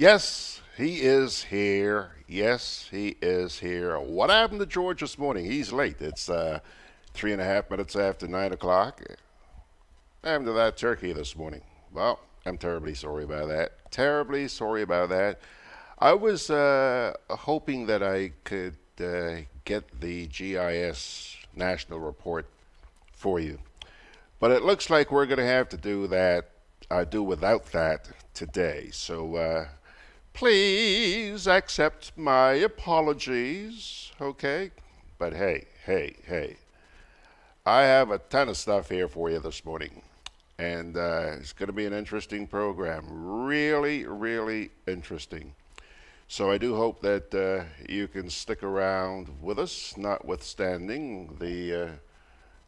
Yes, he is here. Yes, he is here. What happened to George this morning? He's late. It's 3.5 minutes after 9 o'clock. What happened to that turkey this morning? Well, I'm terribly sorry about that. Terribly sorry about that. I was hoping that I could get the GIS national report for you. But it looks like we're going to have to do that, do without that today. So please accept my apologies, okay? But hey, I have a ton of stuff here for you this morning. And it's going to be an interesting program. Really, really interesting. So I do hope that you can stick around with us, notwithstanding the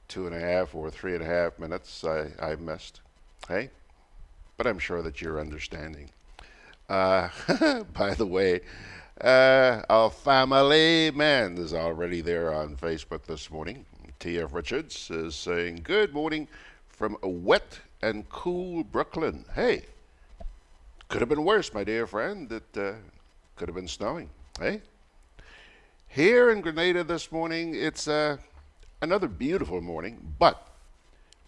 2.5 or 3.5 minutes I missed. Hey? But I'm sure that you're understanding. By the way, our family man is already there on Facebook this morning. T.F. Richards is saying, good morning from a wet and cool Brooklyn. Hey, could have been worse, my dear friend. It could have been snowing. Hey? Here in Grenada this morning, it's another beautiful morning, but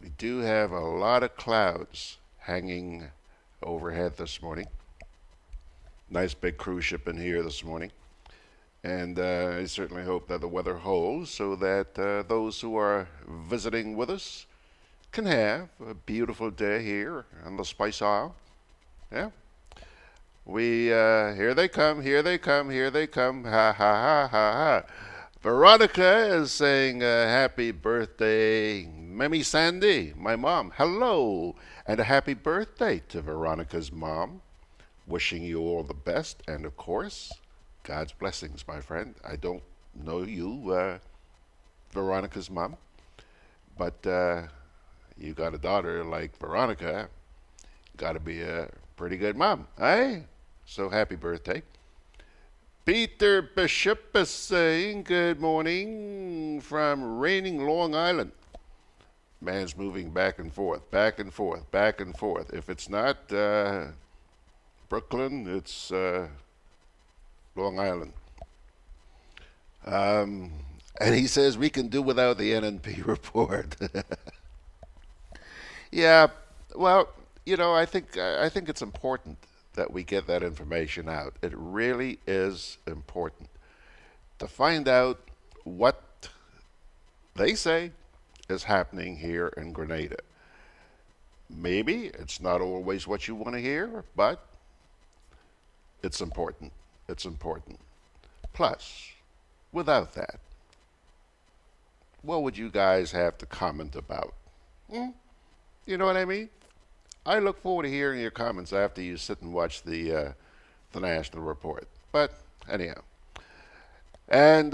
we do have a lot of clouds hanging overhead this morning. Nice big cruise ship in here this morning. And I certainly hope that the weather holds so that those who are visiting with us can have a beautiful day here on the Spice Isle. Yeah? We, here they come, here they come, here they come, ha ha ha ha ha. Veronica is saying happy birthday, Mammy Sandy, my mom. Hello, and a happy birthday to Veronica's mom. Wishing you all the best, and of course, God's blessings, my friend. I don't know you, Veronica's mom, but you got a daughter like Veronica, got to be a pretty good mom, eh? So happy birthday. Peter Bishop is saying good morning from raining Long Island. Man's moving back and forth, back and forth, back and forth. If it's not Brooklyn, it's Long Island. And he says we can do without the NNP report. Yeah, well, you know, I think it's important that we get that information out. It really is important to find out what they say is happening here in Grenada. Maybe it's not always what you want to hear, but it's important. It's important. Plus, without that, what would you guys have to comment about? You know what I mean? I look forward to hearing your comments after you sit and watch the national report. But anyhow. And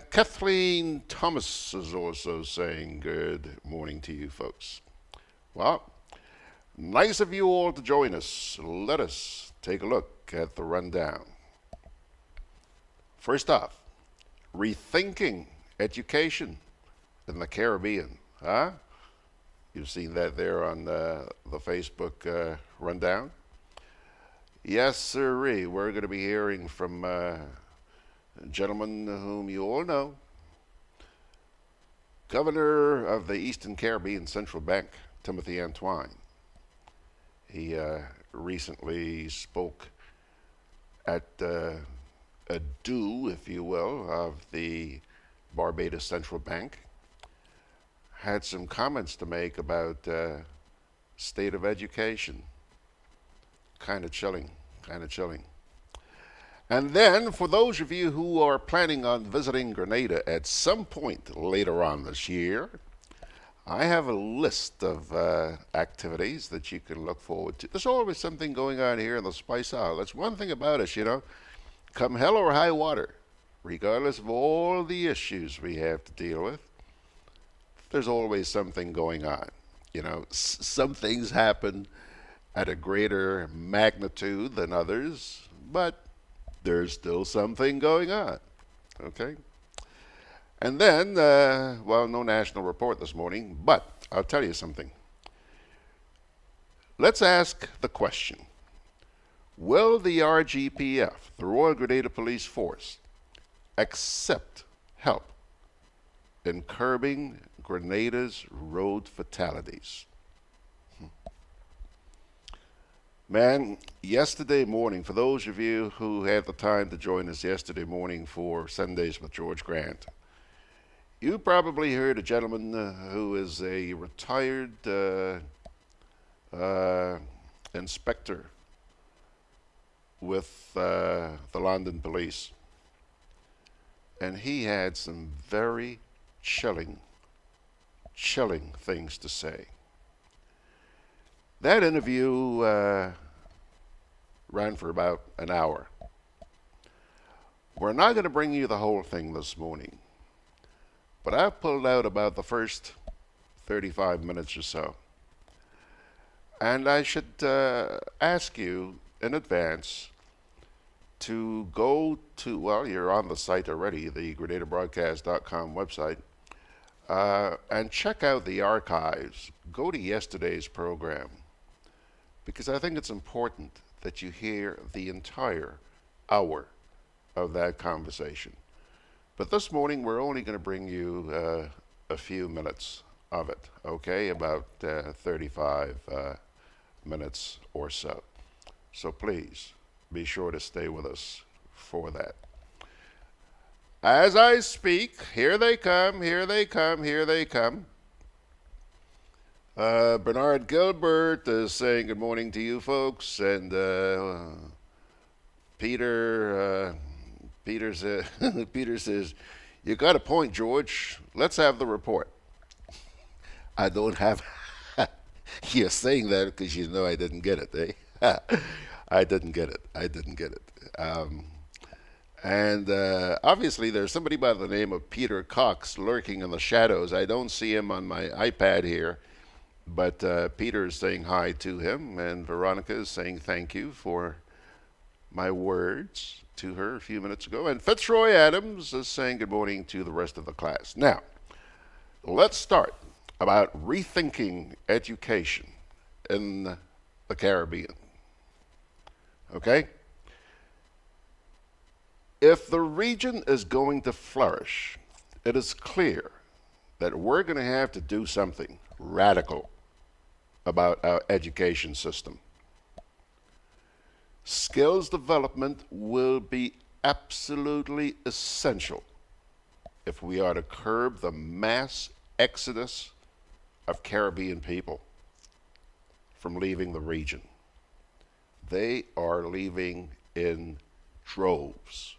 Kathleen Thomas is also saying good morning to you folks. Well, nice of you all to join us. Let us take a look at the rundown. First off, rethinking education in the Caribbean. Huh? You've seen that there on the Facebook rundown. Yes, sirree. We're going to be hearing from a gentleman whom you all know, Governor of the Eastern Caribbean Central Bank, Timothy Antoine. He recently spoke at a due, if you will, of the Barbados Central Bank. Had some comments to make about state of education. Kind of chilling, kind of chilling. And then, for those of you who are planning on visiting Grenada at some point later on this year, I have a list of activities that you can look forward to. There's always something going on here in the Spice Isle. That's one thing about us, you know. Come hell or high water, regardless of all the issues we have to deal with, there's always something going on. You know, some things happen at a greater magnitude than others, but there's still something going on. Okay? And then, well, no national report this morning, but I'll tell you something. Let's ask the question, Will the RGPF, the Royal Grenada Police Force, accept help in curbing Grenada's road fatalities? Man, yesterday morning, for those of you who had the time to join us yesterday morning for Sundays with George Grant, you probably heard a gentleman who is a retired inspector with the London Police. And he had some very chilling things to say. That interview ran for about an hour. We're not going to bring you the whole thing this morning, but I've pulled out about the first 35 minutes or so. And I should ask you in advance to go to, well, you're on the site already, the GRENADABROADCAST.com website, and check out the archives. Go to yesterday's program, because I think it's important that you hear the entire hour of that conversation. But this morning, we're only going to bring you a few minutes of it, okay? About 35 minutes or so. So please, be sure to stay with us for that. As I speak, here they come, here they come, here they come. Bernard Gilbert is saying good morning to you folks, and Peter says, you got a point, George. Let's have the report. I don't have. You're saying that because you know I didn't get it, eh? I didn't get it. And obviously there's somebody by the name of Peter Cox lurking in the shadows. I don't see him on my iPad here, but Peter is saying hi to him, and Veronica is saying thank you for my words to her a few minutes ago. And Fitzroy Adams is saying good morning to the rest of the class. Now, let's start about rethinking education in the Caribbean. Okay? If the region is going to flourish, it is clear that we're going to have to do something radical about our education system. Skills development will be absolutely essential if we are to curb the mass exodus of Caribbean people from leaving the region. They are leaving in droves.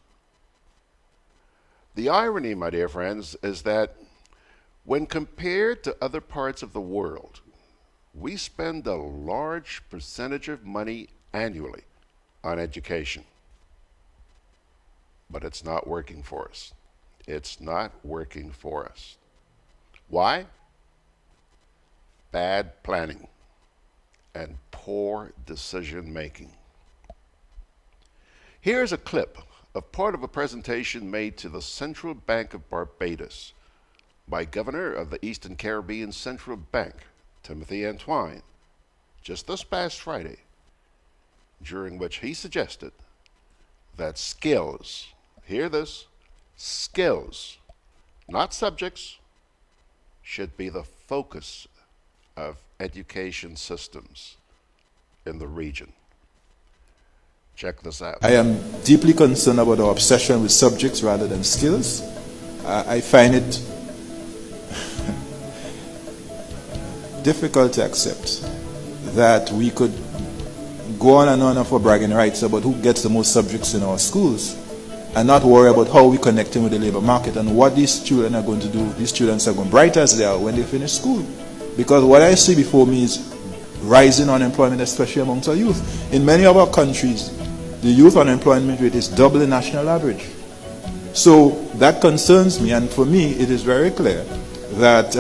The irony, my dear friends, is that when compared to other parts of the world, we spend a large percentage of money annually on education. But it's not working for us. It's not working for us. Why? Bad planning and poor decision making. Here's a clip of part of a presentation made to the Central Bank of Barbados by Governor of the Eastern Caribbean Central Bank, Timothy Antoine, just this past Friday, during which he suggested that skills, hear this, skills, not subjects, should be the focus of education systems in the region. Check this out. I am deeply concerned about our obsession with subjects rather than skills. I find it difficult to accept that we could go on and on for bragging rights about who gets the most subjects in our schools and not worry about how we connecting with the labor market and what these children are going to do. These students are going bright as they are when they finish school. Because what I see before me is rising unemployment, especially amongst our youth. In many of our countries, the youth unemployment rate is double the national average. So that concerns me, and for me it is very clear that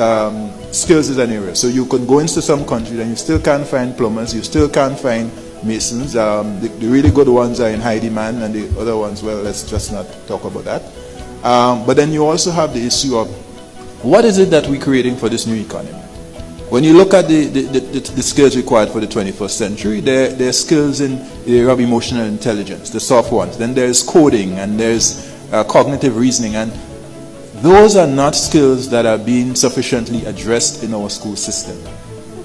skills is an area. So you can go into some countries and you still can't find plumbers, you still can't find masons. The really good ones are in high demand, and the other ones, well, let's just not talk about that. But then you also have the issue of what is it that we're creating for this new economy? When you look at the skills required for the 21st century, there are skills in the area of emotional intelligence, the soft ones. Then there's coding, and there's cognitive reasoning, and those are not skills that are being sufficiently addressed in our school system.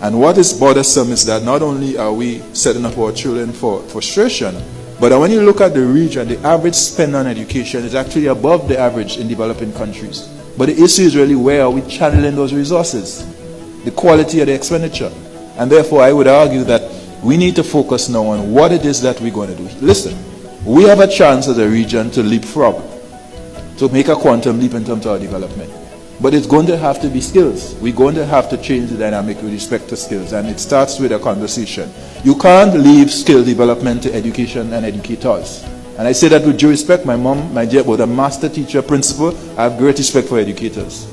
And what is bothersome is that not only are we setting up our children for frustration, but when you look at the region, the average spend on education is actually above the average in developing countries. But the issue is really, where are we channeling those resources? The quality of the expenditure. And therefore, I would argue that we need to focus now on what it is that we're going to do. Listen, we have a chance as a region to leapfrog, to make a quantum leap in terms of our development. But it's going to have to be skills. We're going to have to change the dynamic with respect to skills, and it starts with a conversation. You can't leave skill development to education and educators. And I say that with due respect. My mom, my dear, was a master teacher, principal. I have great respect for educators.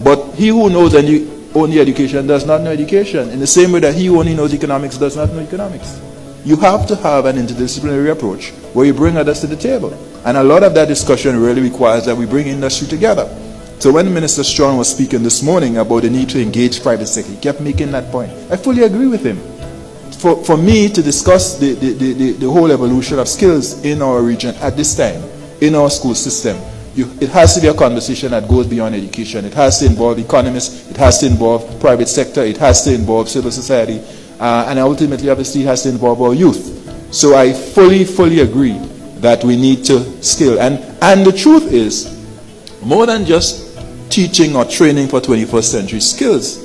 But he who knows only education does not know education, in the same way that he who only knows economics does not know economics. You have to have an interdisciplinary approach where you bring others to the table. And a lot of that discussion really requires that we bring industry together. So when Minister Strong was speaking this morning about the need to engage private sector, he kept making that point. I fully agree with him. For me to discuss the whole evolution of skills in our region at this time, in our school system, it has to be a conversation that goes beyond education. It has to involve economists, it has to involve private sector, it has to involve civil society, and ultimately, obviously, it has to involve our youth. So I fully agree that we need to skill. And the truth is, more than just teaching or training for 21st century skills,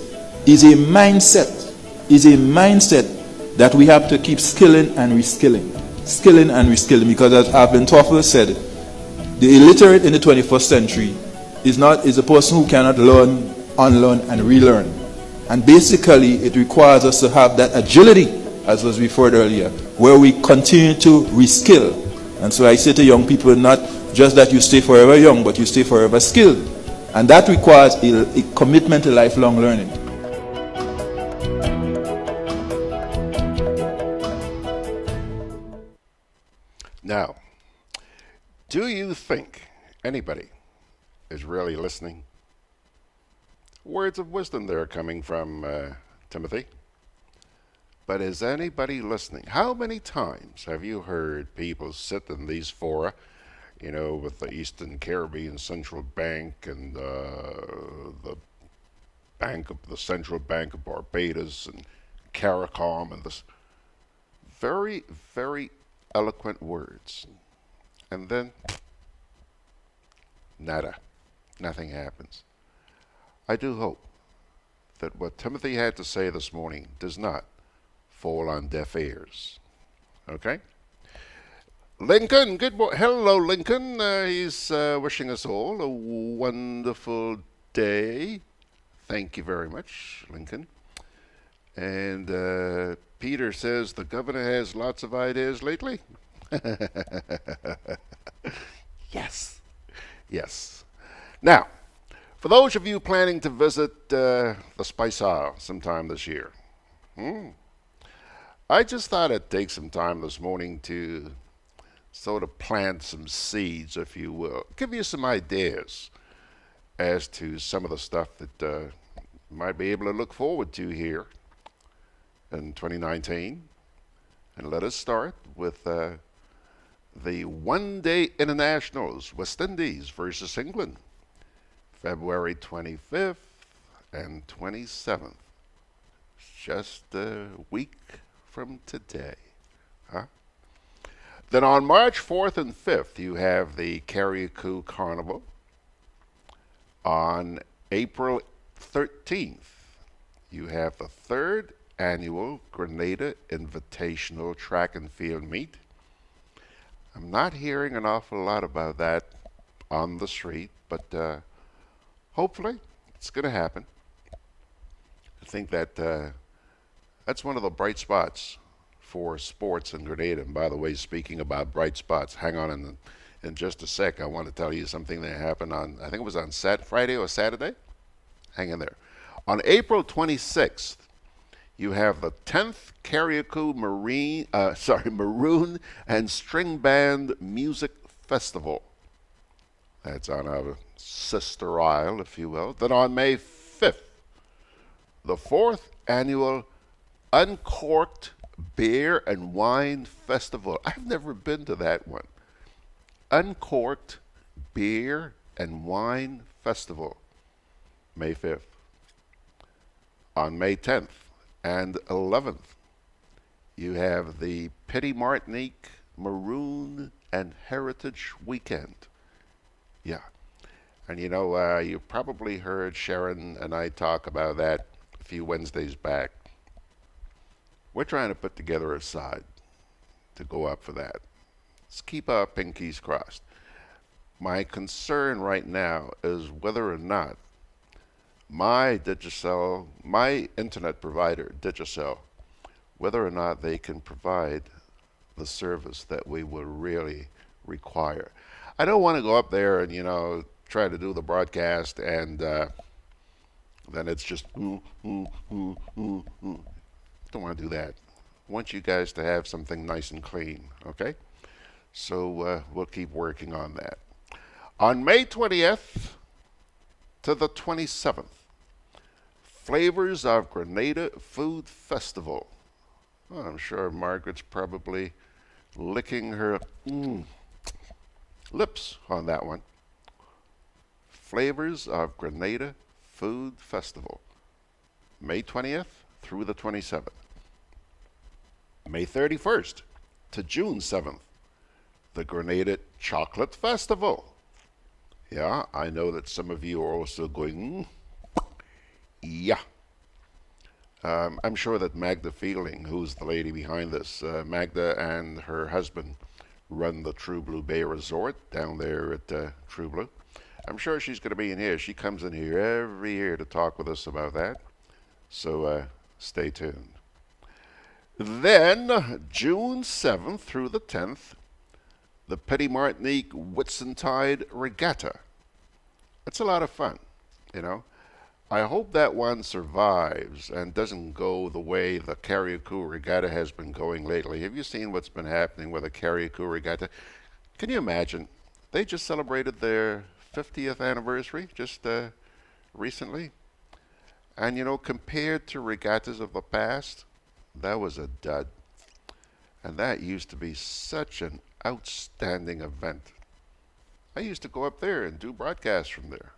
is a mindset that we have to keep skilling and reskilling. Because as Alvin Toffler said, the illiterate in the 21st century is a person who cannot learn, unlearn, and relearn. And basically, it requires us to have that agility, as was referred earlier, where we continue to reskill. And so I say to young people, not just that you stay forever young, but you stay forever skilled. And that requires a commitment to lifelong learning. Now, do you think anybody is really listening? Words of wisdom there coming from Timothy. But is anybody listening? How many times have you heard people sit in these fora, with the Eastern Caribbean Central Bank and the Central Bank of Barbados and CARICOM, and this very, very eloquent words, and then nada, nothing happens. I do hope that what Timothy had to say this morning does not fall on deaf ears. Okay? Lincoln, good morning. Hello, Lincoln. He's wishing us all a wonderful day. Thank you very much, Lincoln. And Peter says the governor has lots of ideas lately. Yes. Now, for those of you planning to visit the Spice Isle sometime this year, I just thought I'd take some time this morning to sort of plant some seeds, if you will. Give you some ideas as to some of the stuff that you might be able to look forward to here in 2019. And let us start with the one-day internationals, West Indies versus England, February 25th and 27th. Just a week from today. Then on March 4th and 5th, you have the Carriacou Carnival. On April 13th, you have the 3rd annual Grenada Invitational Track and Field Meet. I'm not hearing an awful lot about that on the street, but hopefully it's going to happen. I think that that's one of the bright spots for sports in Grenada. And by the way, speaking about bright spots, hang on in just a sec. I want to tell you something that happened on, I think it was on Friday or Saturday. Hang in there. On April 26th, you have the 10th Carriacou Maroon and String Band Music Festival. That's on our sister isle, if you will. Then on May 5th, the fourth annual Uncorked Beer and Wine Festival. I've never been to that one. Uncorked Beer and Wine Festival, May 5th. On May 10th and 11th, you have the Petty Martinique Maroon and Heritage Weekend. Yeah. And you probably heard Sharon and I talk about that a few Wednesdays back. We're trying to put together a side to go up for that. Let's keep our pinkies crossed. My concern right now is whether or not my internet provider, Digicel, whether or not they can provide the service that we would really require. I don't want to go up there and, try to do the broadcast and then it's just, Don't want to do that. I want you guys to have something nice and clean, okay? So we'll keep working on that. On May 20th to the 27th, Flavors of Grenada Food Festival. Oh, I'm sure Margaret's probably licking her lips on that one. Flavors of Grenada Food Festival, May 20th through the 27th. May 31st to June 7th, the Grenada Chocolate Festival. Yeah, I know that some of you are also going, yeah. I'm sure that Magda Fielding, who's the lady behind this, Magda and her husband run the True Blue Bay Resort down there at True Blue. I'm sure she's going to be in here. She comes in here every year to talk with us about that. So stay tuned. Then, June 7th through the 10th, the Petty Martinique Whitsuntide Regatta. It's a lot of fun, I hope that one survives and doesn't go the way the Carriacou Regatta has been going lately. Have you seen what's been happening with the Carriacou Regatta? Can you imagine? They just celebrated their 50th anniversary just recently. And compared to regattas of the past, that was a dud. And that used to be such an outstanding event. I used to go up there and do broadcasts from there.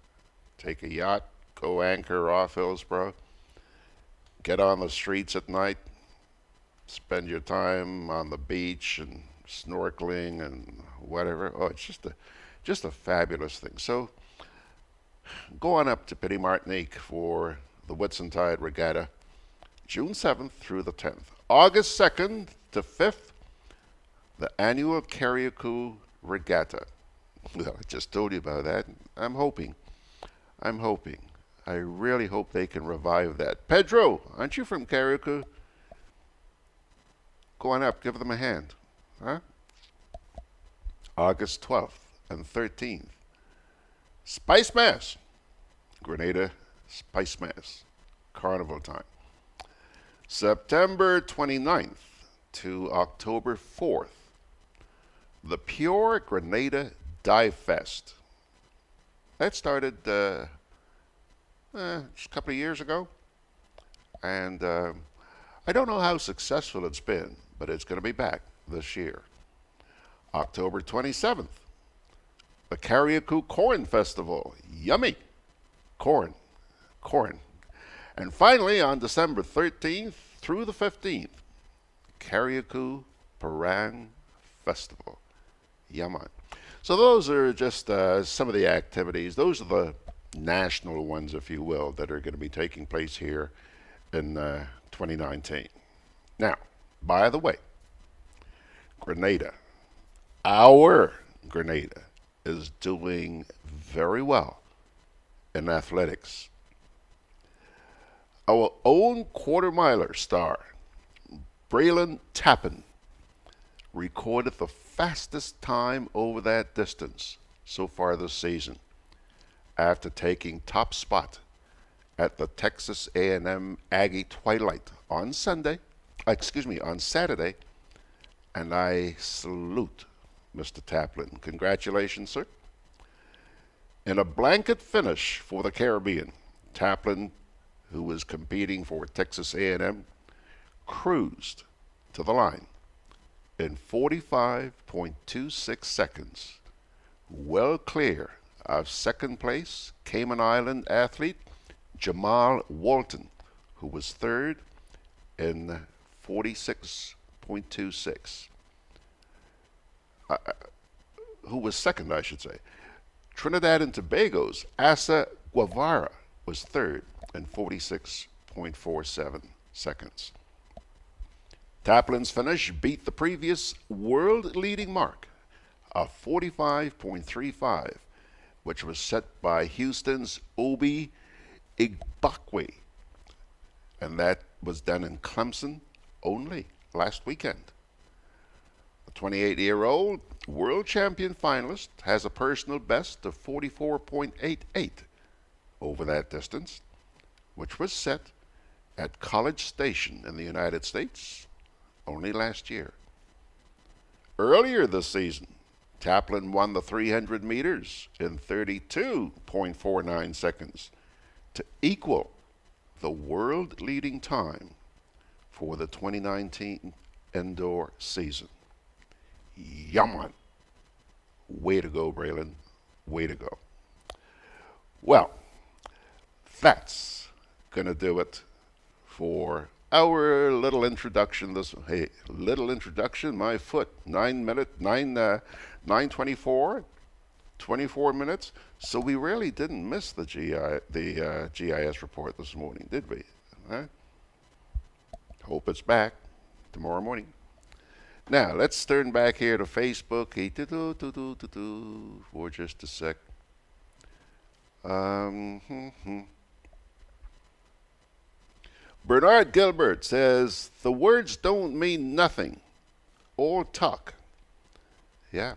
Take a yacht, go anchor off Hillsborough, get on the streets at night, spend your time on the beach and snorkeling and whatever. Oh, it's just a fabulous thing. So go on up to Petty Martinique for the Whitsuntide Regatta, June 7th through the 10th. August 2nd to 5th, the annual Carriacou Regatta. Well, I just told you about that. I'm hoping. I really hope they can revive that. Pedro, aren't you from Carriacou? Go on up, give them a hand. Huh? August 12th and 13th. Spice Mass. Grenada Spice Mass. Carnival time. September 29th to October 4th. The Pure Grenada Dive Fest. That started just a couple of years ago. And I don't know how successful it's been, but it's going to be back this year. October 27th, the Carriacou Corn Festival. Yummy. Corn. And finally, on December 13th through the 15th, Carriacou Parang Festival. Yaman. So those are just some of the activities. Those are the national ones, if you will, that are going to be taking place here in 2019. Now, by the way, Grenada, our Grenada, is doing very well in athletics. Our own quarter-miler star, Braylon Tappan, recorded the fastest time over that distance so far this season after taking top spot at the Texas A&M Aggie Twilight on Saturday, and I salute Mr. Taplin. Congratulations, sir. In a blanket finish for the Caribbean, Taplin who was competing for Texas A&M, cruised to the line in 45.26 seconds, well clear of second place Cayman Island athlete Jamal Walton, who was third in 46.26. Who was second, I should say. Trinidad and Tobago's Asa Guevara was third in 46.47 seconds. Taplin's finish beat the previous world-leading mark of 45.35, which was set by Houston's Obi Igbokwe, and that was done in Clemson only last weekend. The 28-year-old world champion finalist has a personal best of 44.88 over that distance, which was set at College Station in the United States only last year. Earlier this season, Taplin won the 300 meters in 32.49 seconds to equal the world-leading time for the 2019 indoor season. Yaman. Way to go, Braylon. Way to go. Well, that's going to do it for our little introduction. Little introduction, my foot, 9:24, 24 minutes. So we really didn't miss the GIS report this morning, did we? Huh? Hope it's back tomorrow morning. Now, let's turn back here to Facebook for just a sec. Bernard Gilbert says, the words don't mean nothing. All talk. Yeah.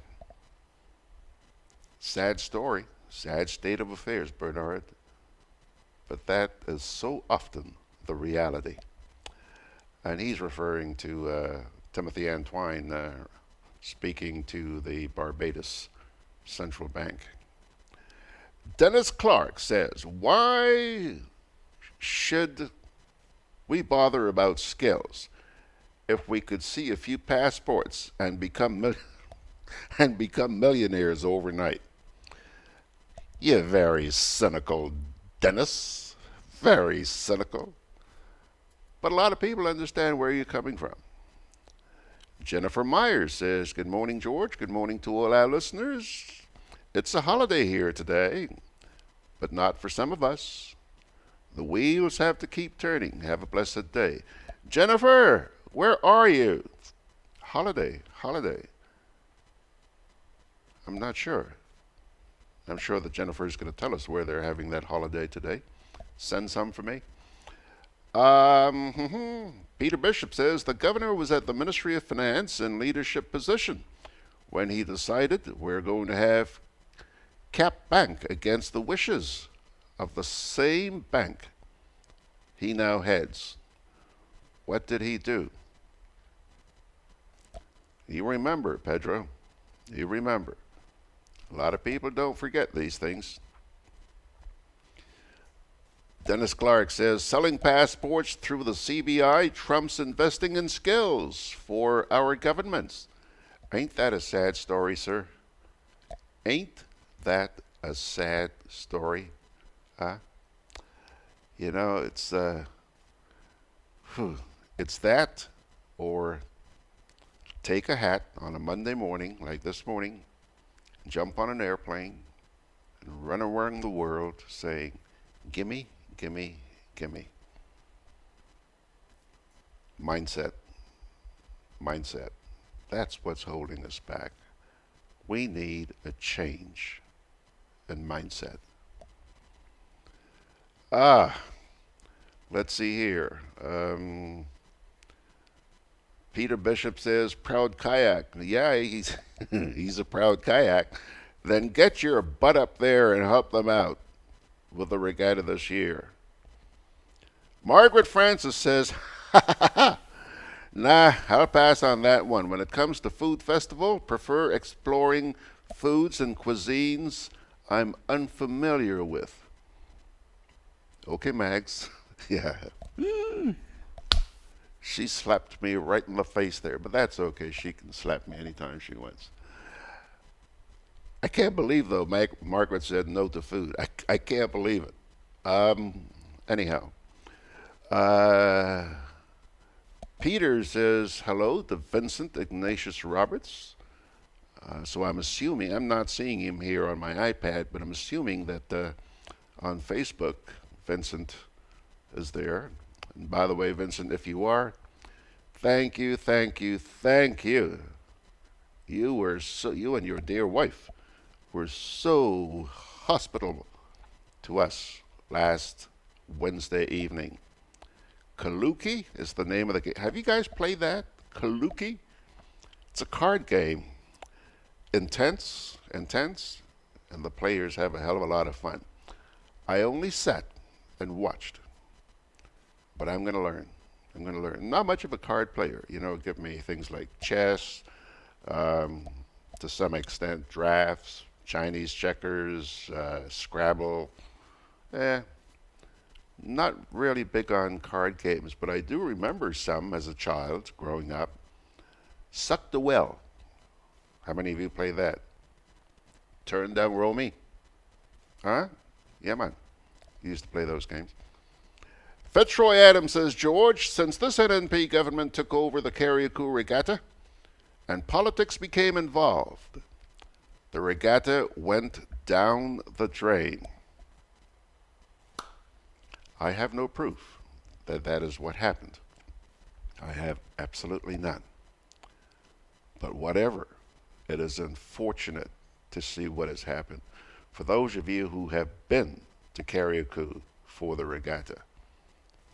Sad story. Sad state of affairs, Bernard. But that is so often the reality. And he's referring to Timothy Antwine speaking to the Barbados Central Bank. Dennis Clark says, why should we bother about skills if we could see a few passports and become millionaires overnight? You're very cynical, Dennis. Very cynical. But a lot of people understand where you're coming from. Jennifer Myers says, good morning, George. Good morning to all our listeners. It's a holiday here today, but not for some of us. The wheels have to keep turning. Have a blessed day. Jennifer, where are you? Holiday. I'm not sure. I'm sure that Jennifer is going to tell us where they're having that holiday today. Send some for me. Peter Bishop says the governor was at the Ministry of Finance in leadership position when he decided we're going to have cap bank against the wishes of the same bank he now heads. What did he do? You remember, Pedro. You remember. A lot of people don't forget these things. Dennis Clark says, selling passports through the CBI trumps investing in skills for our governments. Ain't that a sad story, sir? Ain't that a sad story? Huh? You know, it's that, or take a hat on a Monday morning, like this morning, jump on an airplane, and run around the world saying, gimme, gimme, gimme. Mindset. That's what's holding us back. We need a change in mindset. Let's see here. Peter Bishop says, proud kayak. Yeah, he's he's a proud kayak. Then get your butt up there and help them out with the regatta this year. Margaret Francis says, nah, I'll pass on that one. When it comes to food festival, prefer exploring foods and cuisines I'm unfamiliar with. Okay, Mags. Yeah. She slapped me right in the face there, but that's okay. She can slap me anytime she wants. I can't believe, though, Margaret said no to food. I can't believe it. Anyhow, uh, Peter says hello to Vincent Ignatius Roberts. So I'm assuming, I'm not seeing him here on my iPad, but I'm assuming that on Facebook, Vincent is there. And by the way, Vincent, if you are, thank you, thank you, thank you. You and your dear wife were so hospitable to us last Wednesday evening. Kaluki is the name of the game. Have you guys played that? Kaluki? It's a card game. Intense, and the players have a hell of a lot of fun. I only sat and watched, but I'm going to learn. I'm going to learn. Not much of a card player. Give me things like chess, to some extent, drafts, Chinese checkers, Scrabble. Not really big on card games, but I do remember some as a child growing up. Suck the Well. How many of you play that? Turn Down Romy? Huh? Yeah, man. Used to play those games. Fitzroy Adams says, George, since this NNP government took over the Carriacou Regatta and politics became involved, the regatta went down the drain. I have no proof that that is what happened. I have absolutely none. But whatever, it is unfortunate to see what has happened. For those of you who have been to Carriacou for the regatta,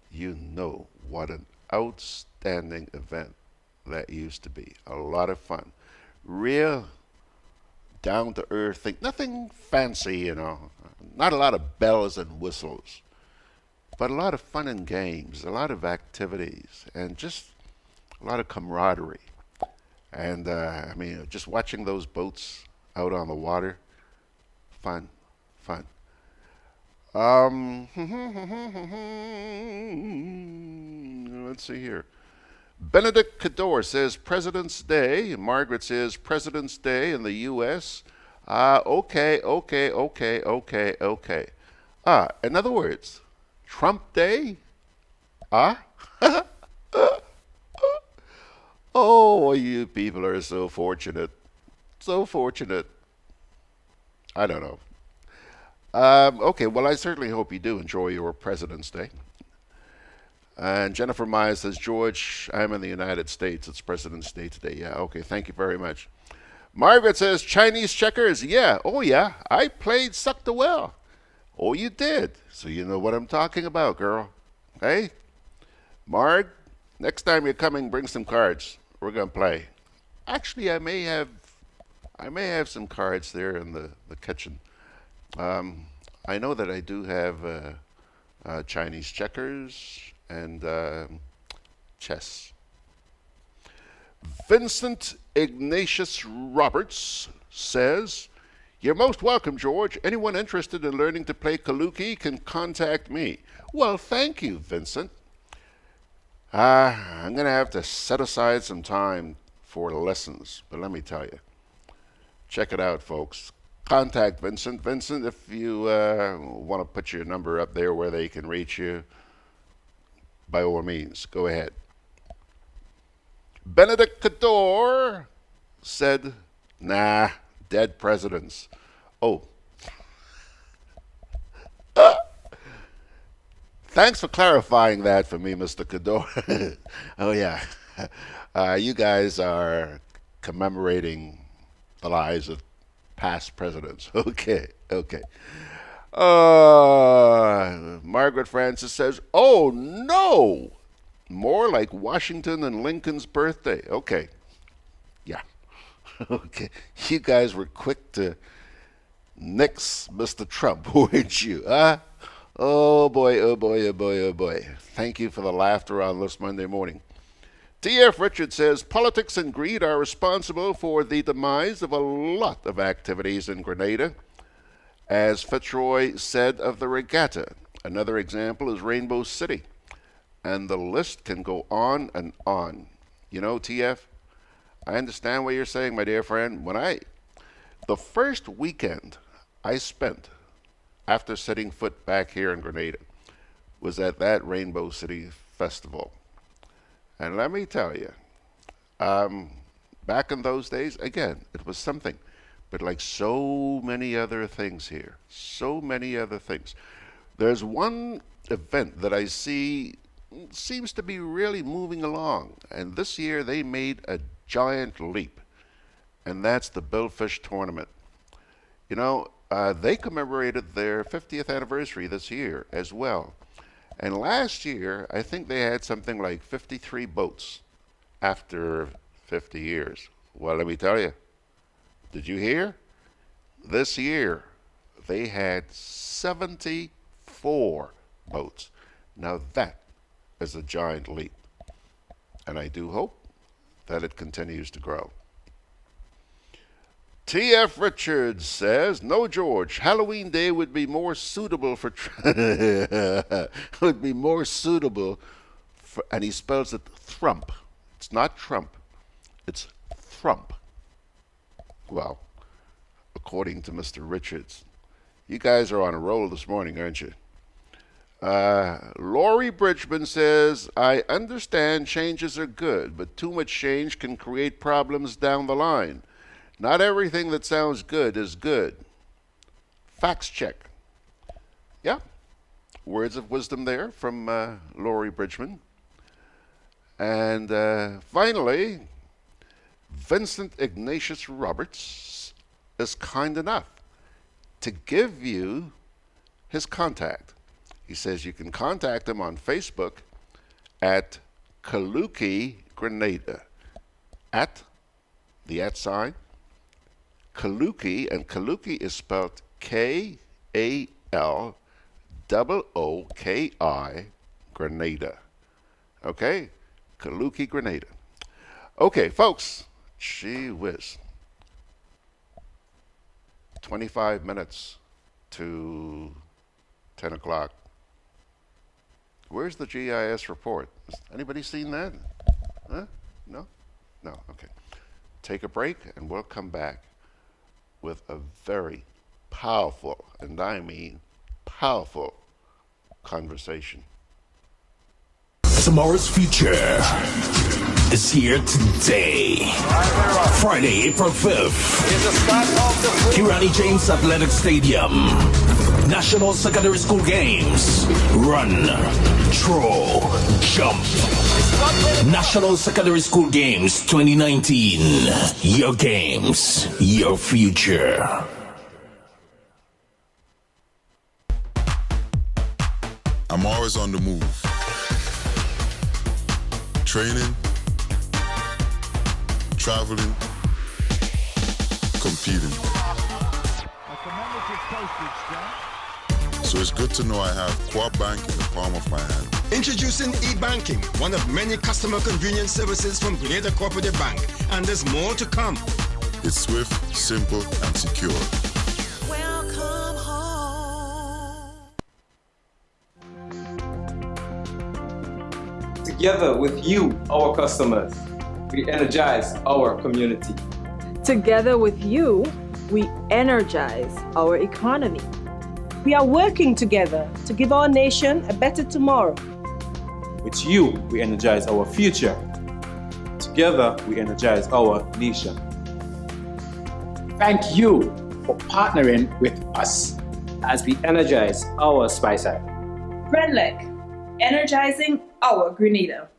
you know what an outstanding event that used to be. A lot of fun. Real down-to-earth thing. Nothing fancy, Not a lot of bells and whistles. But a lot of fun and games, a lot of activities, and just a lot of camaraderie. And, just watching those boats out on the water, fun. Let's see here. Benedict Cador says President's Day. Margaret says President's Day in the U.S. Okay. In other words, Trump Day? Oh, you people are so fortunate. So fortunate. I don't know. Okay, well, I certainly hope you do enjoy your President's Day. And Jennifer Myers says, George, I'm in the United States. It's President's Day today. Yeah, okay, thank you very much. Margaret says, Chinese checkers. Yeah, oh yeah, I played Suck the Well. Oh, you did. So you know what I'm talking about, girl. Hey, Marg, next time you're coming, bring some cards. We're going to play. Actually, I may have some cards there in the kitchen. I know that I do have Chinese checkers and chess. Vincent Ignatius Roberts says, you're most welcome, George. Anyone interested in learning to play Kaluki can contact me. Well, thank you, Vincent. I'm going to have to set aside some time for lessons, but let me tell you, check it out, folks. Contact Vincent. Vincent, if you want to put your number up there where they can reach you, by all means, go ahead. Benedict Cador said, nah, dead presidents. Oh. Thanks for clarifying that for me, Mr. Cador. Oh, yeah. You guys are commemorating the lives of past presidents. Okay. Margaret Francis says, oh, no. More like Washington and Lincoln's birthday. Okay. Yeah. Okay. You guys were quick to nix Mr. Trump, weren't you? Huh? Oh, boy. Thank you for the laughter on this Monday morning. T.F. Richards says, politics and greed are responsible for the demise of a lot of activities in Grenada. As Fitzroy said of the regatta, Another example is Rainbow City. And the list can go on and on. You know, TF, I understand what you're saying, my dear friend. The first weekend I spent after setting foot back here in Grenada was at that Rainbow City Festival. And let me tell you, back in those days, again, it was something. But like so many other things here, so many other things. There's one event that I see seems to be really moving along. And this year they made a giant leap. And that's the Billfish Tournament. You know, they commemorated their 50th anniversary this year as well. And last year, I think they had something like 53 boats after 50 years. Well, let me tell you, did you hear? This year, they had 74 boats. Now that is a giant leap. And I do hope that it continues to grow. T.F. Richards says, "No, George, Halloween Day would be more suitable for," would be more suitable for, and he spells it thrump. It's not Trump, it's thrump. Well, according to Mr. Richards. You guys are on a roll this morning, aren't you? Laurie Bridgman says, "I understand changes are good, but too much change can create problems down the line. Not everything that sounds good is good." Facts check. Yeah, words of wisdom there from Laurie Bridgman. And finally, Vincent Ignatius Roberts is kind enough to give you his contact. He says you can contact him on Facebook at Gudday Grenada. At the @ sign, Gudday, and Gudday is spelled Kalooki, Grenada. Okay? Gudday Grenada. Okay, folks, gee whiz. 25 minutes to 10 o'clock. Where's the GIS report? Has anybody seen that? Huh? No? No, okay. Take a break and we'll come back with a very powerful, and I mean powerful, conversation. Tomorrow's future is here today. Friday, April 5th. Kirani James Athletic Stadium. National Secondary School Games. Run, throw, jump. National Secondary School Games 2019. Your games, your future. I'm always on the move. Training, traveling, competing. So it's good to know I have Co-op Bank in the palm of my hand. Introducing e-banking, one of many customer convenience services from Grenada Cooperative Bank. And there's more to come. It's swift, simple, and secure. Welcome home. Together with you, our customers, we energize our community. Together with you, we energize our economy. We are working together to give our nation a better tomorrow. With you, we energize our future. Together, we energize our nation. Thank you for partnering with us as we energize our Spicer. Redleg, energizing our Grenada.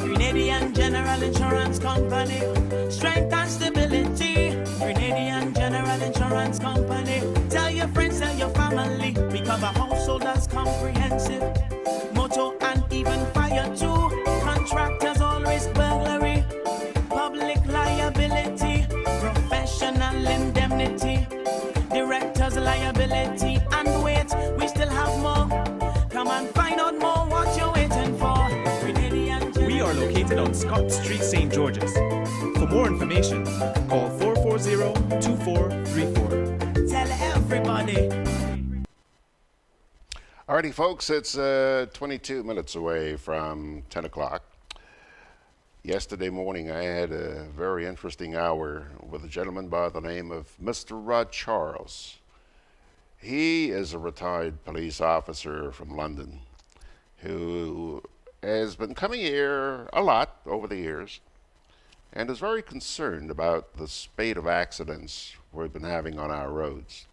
Grenadian General Insurance Company, strength and stability. Grenadian General Insurance Company, tell your friends, tell your family. We cover householders comprehensive, motor and even fire too. Contractors all risk burglary, public liability, professional indemnity, directors liability, and wait, we still have more. Come and find out more what you're waiting for. We are located on Scott Street, St. George's. For more information, call 440 640-2434. Tell everybody. Alrighty, folks, it's 22 minutes away from 10 o'clock. Yesterday morning, I had a very interesting hour with a gentleman by the name of Mr. Rod Charles. He is a retired police officer from London who has been coming here a lot over the years and is very concerned about the spate of accidents we've been having on our roads.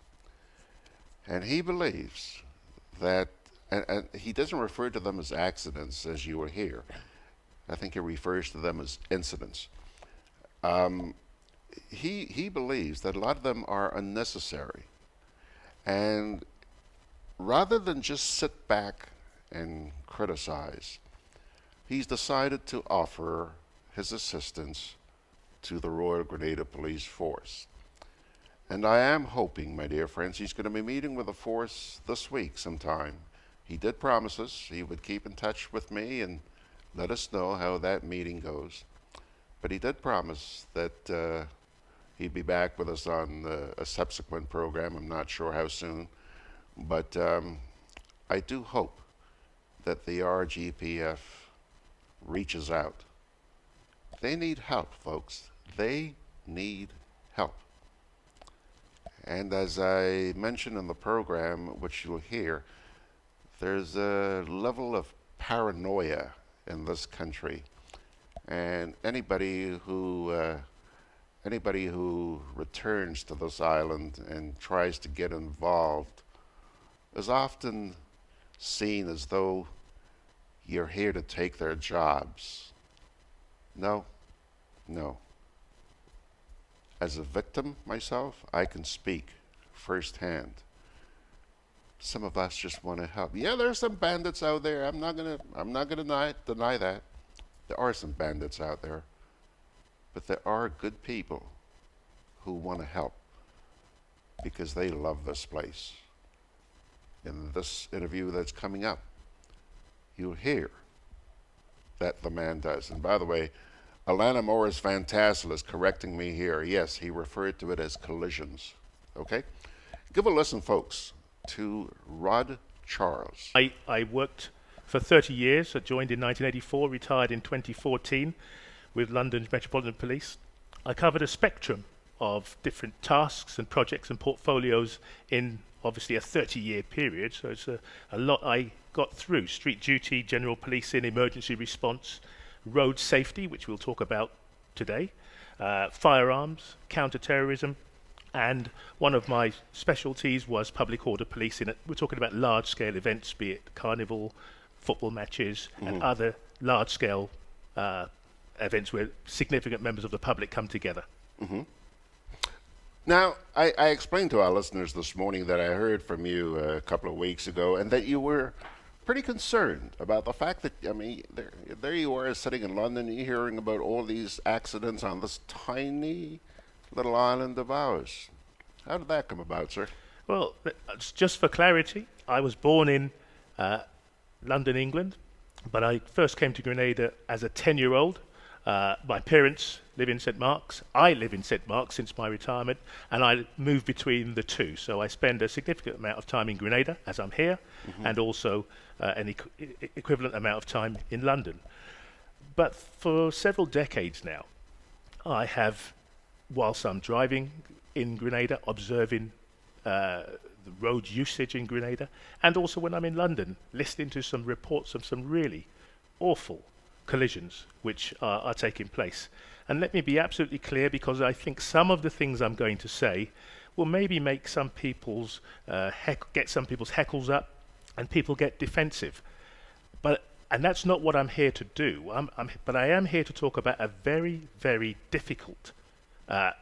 And he believes that, and he doesn't refer to them as accidents as you will hear. I think he refers to them as incidents. He believes that a lot of them are unnecessary. And rather than just sit back and criticize, he's decided to offer his assistance to the Royal Grenada Police Force. And I am hoping, my dear friends, he's going to be meeting with the force this week sometime. He did promise us he would keep in touch with me and let us know how that meeting goes. But he did promise that he'd be back with us on a subsequent program. I'm not sure how soon. But I do hope that the RGPF reaches out. They need help, folks. They need help. And as I mentioned in the program, which you'll hear, there's a level of paranoia in this country, and anybody who returns to this island and tries to get involved is often seen as though you're here to take their jobs. No. As a victim myself, I can speak firsthand. Some of us just want to help. Yeah, there's some bandits out there. I'm not gonna deny that. There are some bandits out there. But there are good people who want to help because they love this place. In this interview that's coming up, you'll hear that the man does. And by the way, Alana Morris Van Tassel is correcting me here. Yes, he referred to it as collisions. Okay? Give a listen, folks, to Rod Charles. I worked for 30 years. I joined in 1984, retired in 2014 with London's Metropolitan Police. I covered a spectrum of different tasks and projects and portfolios in obviously a 30-year period, so it's a lot I got through. Street duty, general policing, emergency response, road safety, which we'll talk about today, firearms, counter-terrorism, and one of my specialties was public order policing. We're talking about large-scale events, be it carnival, football matches, and other large-scale events where significant members of the public come together. Now, I explained to our listeners this morning that I heard from you a couple of weeks ago, and that you were pretty concerned about the fact that, I mean, there you are sitting in London, you're hearing about all these accidents on this tiny little island of ours. How did that come about, sir? Well, just for clarity, I was born in London, England, but I first came to Grenada as a 10-year-old. My parents live in St Mark's. I live in St Mark's since my retirement, and I move between the two. So I spend a significant amount of time in Grenada, as I'm here, and also an equivalent amount of time in London. But for several decades now, I have, whilst I'm driving in Grenada, observing the road usage in Grenada, and also when I'm in London, listening to some reports of some really awful collisions which are taking place. And let me be absolutely clear, because I think some of the things I'm going to say will maybe make some people's get some people's heckles up, and people get defensive. And that's not what I'm here to do. But I am here to talk about a very, very difficult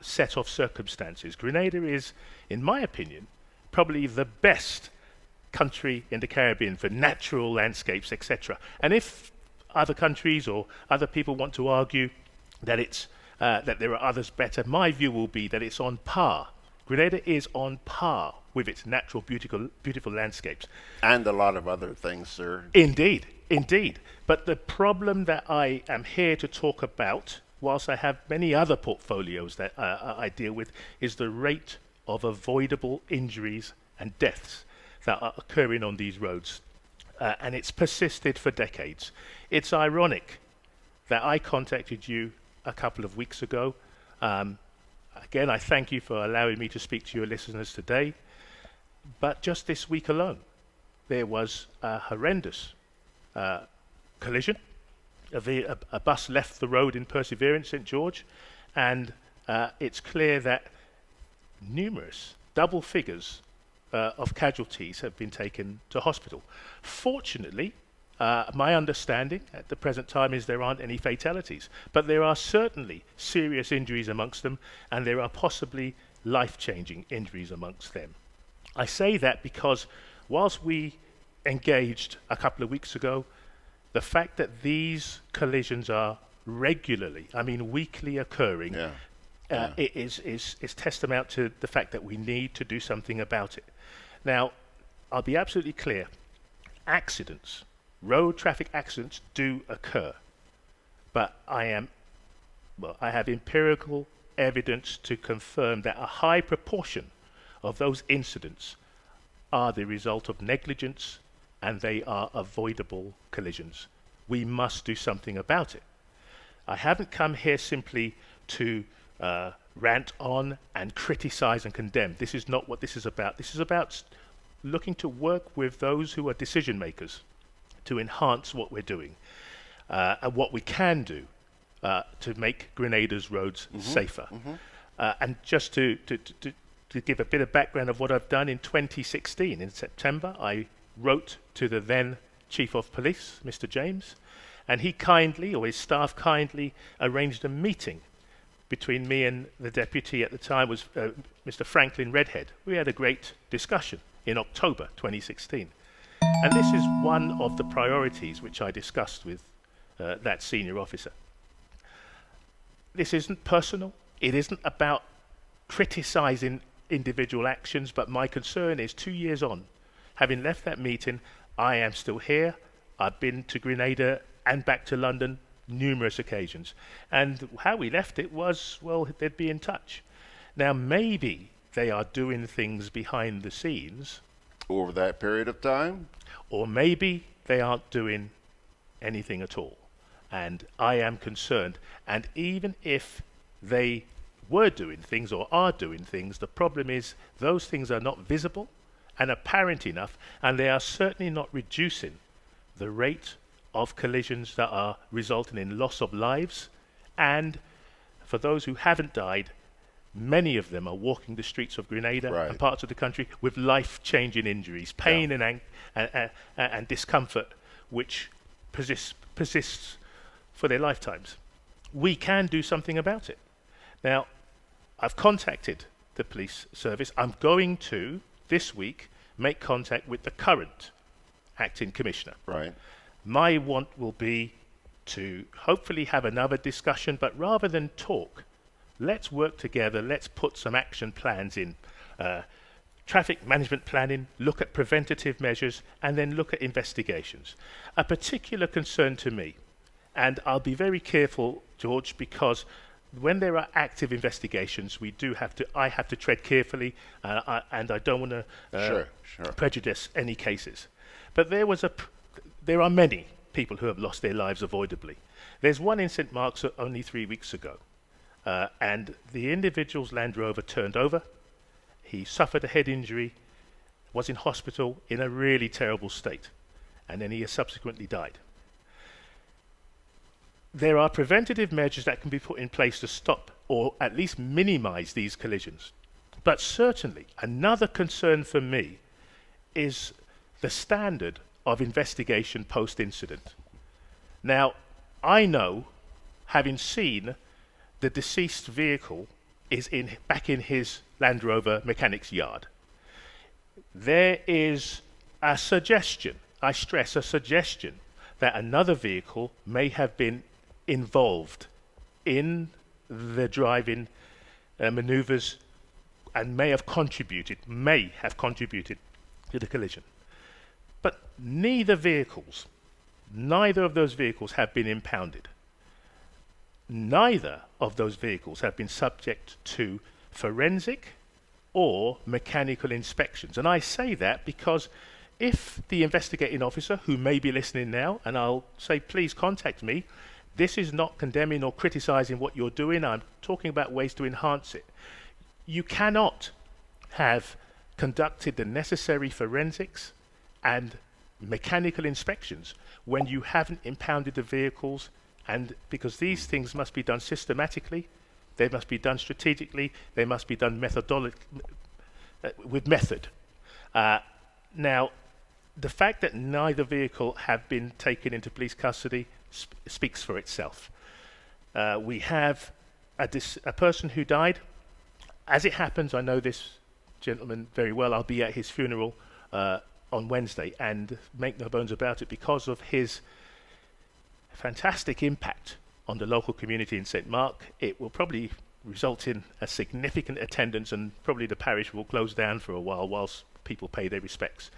set of circumstances. Grenada is, in my opinion, probably the best country in the Caribbean for natural landscapes, etc. And if other countries or other people want to argue that it's that there are others better, my view will be that it's on par. Grenada is on par with its natural, beautiful landscapes. And a lot of other things, sir. Indeed. But the problem that I am here to talk about whilst I have many other portfolios that I deal with, is the rate of avoidable injuries and deaths that are occurring on these roads. And it's persisted for decades. It's ironic that I contacted you a couple of weeks ago. Again, I thank you for allowing me to speak to your listeners today. But just this week alone, there was a horrendous collision. A bus left the road in Perseverance, St George, and it's clear that numerous double figures of casualties have been taken to hospital. Fortunately, my understanding at the present time is there aren't any fatalities, but there are certainly serious injuries amongst them, and there are possibly life-changing injuries amongst them. I say that because whilst we engaged a couple of weeks ago, the fact that these collisions are regularly, I mean weekly occurring, it is testament to the fact that we need to do something about it. Now, I'll be absolutely clear. Accidents, road traffic accidents do occur. But I have empirical evidence to confirm that a high proportion of those incidents are the result of negligence, and they are avoidable collisions. We must do something about it. I haven't come here simply to rant on and criticize and condemn. This is not what this is about. This is about looking to work with those who are decision makers to enhance what we're doing and what we can do to make Grenada's roads safer. And just to give a bit of background of what I've done in 2016, in September, I wrote to the then Chief of Police, Mr. James, and he kindly, or his staff kindly, arranged a meeting between me and the deputy at the time was Mr. Franklin Redhead. We had a great discussion in October 2016. And this is one of the priorities which I discussed with that senior officer. This isn't personal. It isn't about criticizing individual actions, but my concern is 2 years on, having left that meeting, I am still here. I've been to Grenada and back to London numerous occasions. And how we left it was, well, they'd be in touch. Now, maybe they are doing things behind the scenes. Over that period of time? Or maybe they aren't doing anything at all. And I am concerned. And even if they were doing things or are doing things, the problem is those things are not visible and apparent enough, and they are certainly not reducing the rate of collisions that are resulting in loss of lives. And for those who haven't died, many of them are walking the streets of Grenada and parts of the country with life-changing injuries, pain and discomfort, which persists for their lifetimes. We can do something about it. Now, I've contacted the police service. I'm going to, this week, make contact with the current acting commissioner. Right. My want will be to hopefully have another discussion, but rather than talk, let's work together, let's put some action plans in. Traffic management planning, look at preventative measures, and then look at investigations. A particular concern to me, and I'll be very careful, George, because when there are active investigations, I have to tread carefully, and I don't want to prejudice any cases. But there are many people who have lost their lives avoidably. There's one in St. Mark's only 3 weeks ago, and the individual's Land Rover turned over. He suffered a head injury, was in hospital in a really terrible state, and then he has subsequently died. There are preventative measures that can be put in place to stop or at least minimize these collisions. But certainly, another concern for me is the standard of investigation post-incident. Now, I know, having seen the deceased vehicle is back in his Land Rover mechanic's yard. There is a suggestion, I stress a suggestion, that another vehicle may have been involved in the driving maneuvers and may have contributed to the collision. But neither of those vehicles have been impounded. neither of those vehicles have been subject to forensic or mechanical inspections. And I say that because if the investigating officer, who may be listening now, and I'll say please contact me, this is not condemning or criticizing what you're doing, I'm talking about ways to enhance it. You cannot have conducted the necessary forensics and mechanical inspections when you haven't impounded the vehicles, and because these things must be done systematically, they must be done strategically, they must be done with method. Now, the fact that neither vehicle have been taken into police custody speaks for itself. We have a person who died. As it happens, I know this gentleman very well. I'll be at his funeral on Wednesday, and make no bones about it, because of his fantastic impact on the local community in St. Mark, it will probably result in a significant attendance, and probably the parish will close down for a while whilst people pay their respects.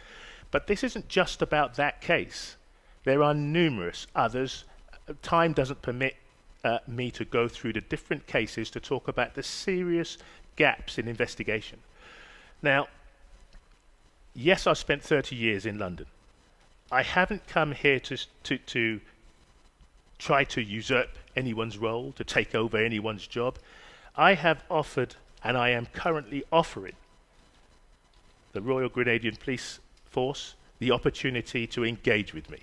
But this isn't just about that case. There are numerous others. Time doesn't permit me to go through the different cases to talk about the serious gaps in investigation. Now, yes, I've spent 30 years in London. I haven't come here to try to usurp anyone's role, to take over anyone's job. I have offered, and I am currently offering, the Royal Grenadian Police Force the opportunity to engage with me.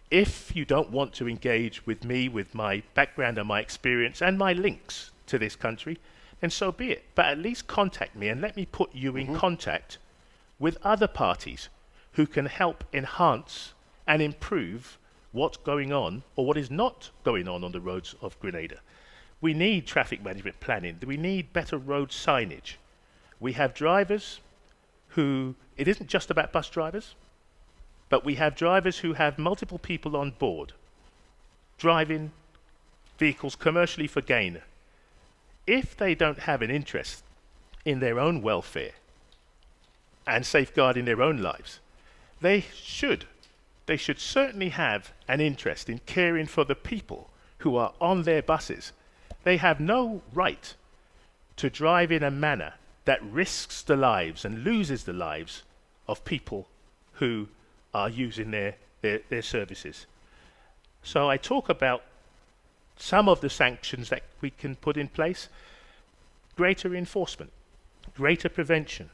If you don't want to engage with me, with my background and my experience and my links to this country, then so be it. But at least contact me and let me put you in contact with other parties who can help enhance and improve what's going on, or what is not going on the roads of Grenada. We need traffic management planning. We need better road signage. We have drivers who, it isn't just about bus drivers, but we have drivers who have multiple people on board, driving vehicles commercially for gain. If they don't have an interest in their own welfare and safeguarding their own lives, they should certainly have an interest in caring for the people who are on their buses. They have no right to drive in a manner that risks the lives and loses the lives of people who are using their services. So I talk about some of the sanctions that we can put in place: greater enforcement, greater prevention,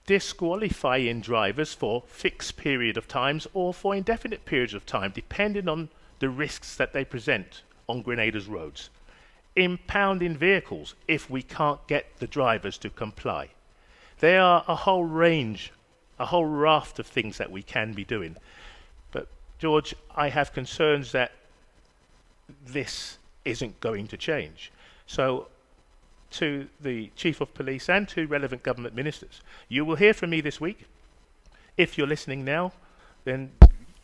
disqualifying drivers for fixed period of times or for indefinite periods of time, depending on the risks that they present on Grenada's roads, impounding vehicles if we can't get the drivers to comply. There are a whole range, a whole raft of things that we can be doing. But George, I have concerns that this isn't going to change. So to the Chief of Police and to relevant government ministers, you will hear from me this week. If you're listening now, then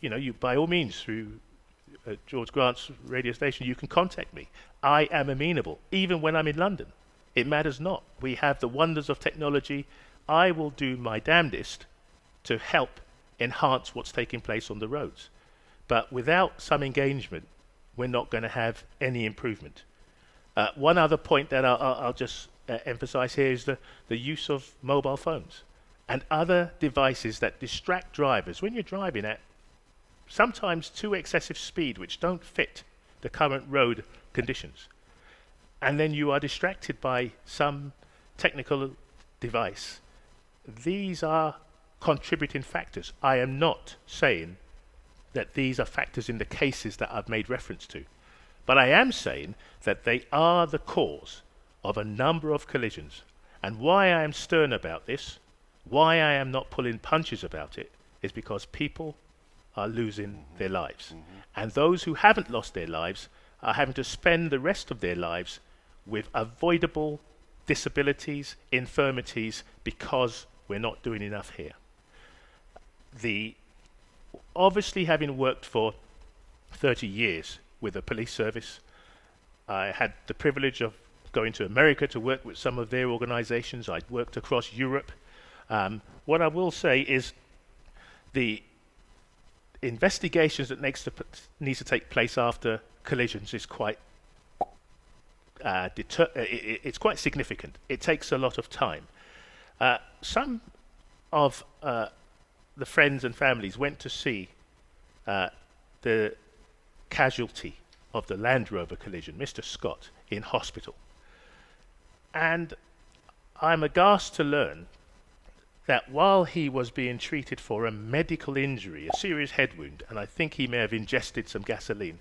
you by all means, through George Grant's radio station, you can contact me. I am amenable, even when I'm in London. It matters not. We have the wonders of technology. I will do my damnedest to help enhance what's taking place on the roads. But without some engagement, we're not going to have any improvement. One other point that I'll just emphasize here is the use of mobile phones and other devices that distract drivers when you're driving at sometimes too excessive speed, which don't fit the current road conditions. And then you are distracted by some technical device. These are contributing factors. I am not saying that these are factors in the cases that I've made reference to, but I am saying that they are the cause of a number of collisions. And why I am stern about this, why I am not pulling punches about it, is because people are losing their lives. And those who haven't lost their lives are having to spend the rest of their lives with avoidable disabilities, infirmities, because we're not doing enough here. Obviously, having worked for 30 years with the police service, I had the privilege of going to America to work with some of their organizations. I'd worked across Europe. What I will say is the investigations that needs to take place after collisions is quite it's quite significant. It takes a lot of time. Some of the friends and families went to see the casualty of the Land Rover collision, Mr. Scott, in hospital. And I'm aghast to learn that while he was being treated for a medical injury, a serious head wound, and I think he may have ingested some gasoline,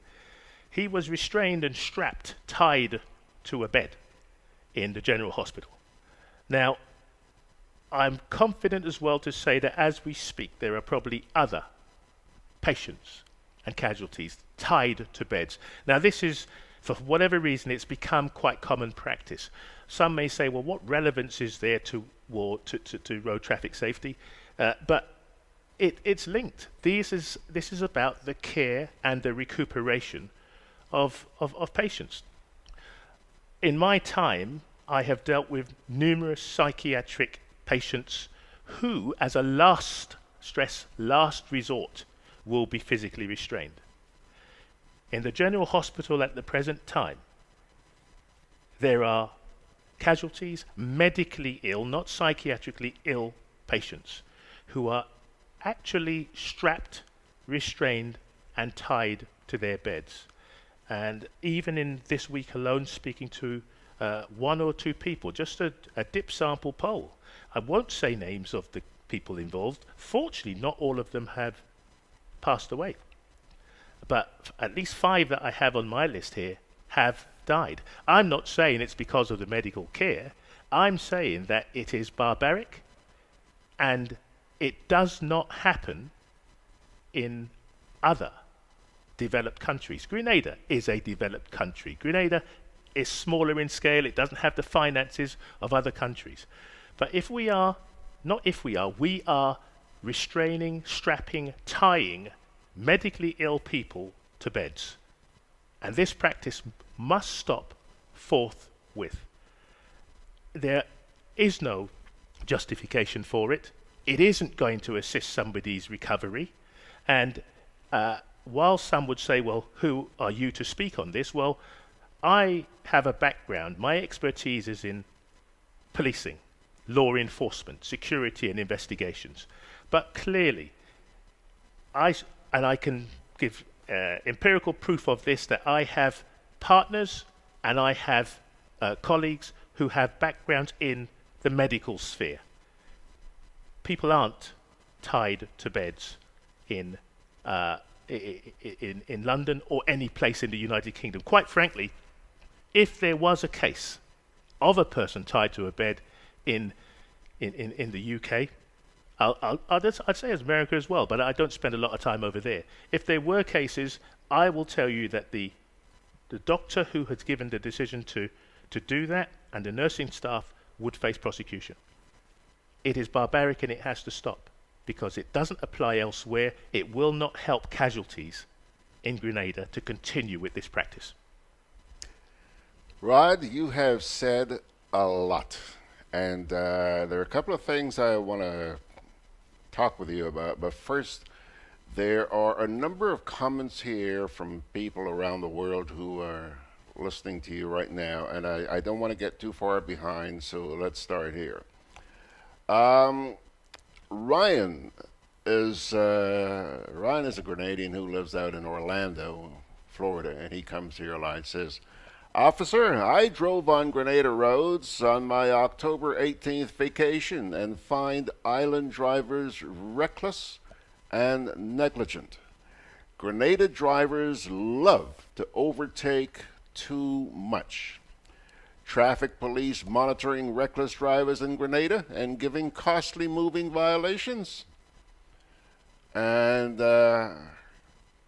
he was restrained and strapped, tied to a bed in the General Hospital. Now, I'm confident as well to say that as we speak, there are probably other patients and casualties tied to beds. Now, this is, for whatever reason, it's become quite common practice. Some may say, well, what relevance is there to road traffic safety? But it's linked. This is about the care and the recuperation of patients. In my time, I have dealt with numerous psychiatric patients who, as a last resort, will be physically restrained. In the General Hospital at the present time, there are casualties, medically ill, not psychiatrically ill patients who are actually strapped, restrained, and tied to their beds. And even in this week alone, speaking to one or two people, just a dip sample poll. I won't say names of the people involved. Fortunately, not all of them have passed away. But at least 5 that I have on my list here have died. I'm not saying it's because of the medical care. I'm saying that it is barbaric and it does not happen in other developed countries. Grenada is a developed country. Grenada is smaller in scale. It doesn't have the finances of other countries. But we are restraining, strapping, tying medically ill people to beds. And this practice must stop forthwith. There is no justification for it. It isn't going to assist somebody's recovery. And while some would say, well, who are you to speak on this? Well, I have a background. My expertise is in policing, law enforcement, security and investigations. But clearly, I can give empirical proof of this, that I have partners and I have colleagues who have backgrounds in the medical sphere. People aren't tied to beds in London or any place in the United Kingdom. Quite frankly, if there was a case of a person tied to a bed in the UK, I'd say as America as well, but I don't spend a lot of time over there. If there were cases, I will tell you that the doctor who has given the decision to do that and the nursing staff would face prosecution. It is barbaric and it has to stop because it doesn't apply elsewhere. It will not help casualties in Grenada to continue with this practice. Rod, you have said a lot, and there are a couple of things I want to talk with you about. But first, there are a number of comments here from people around the world who are listening to you right now, and I don't want to get too far behind, so let's start here. Ryan is a Grenadian who lives out in Orlando, Florida, and he comes to your line, says, Officer, I drove on Grenada roads on my October 18th vacation and find island drivers reckless and negligent. Grenada drivers love to overtake too much. Traffic police monitoring reckless drivers in Grenada and giving costly moving violations. And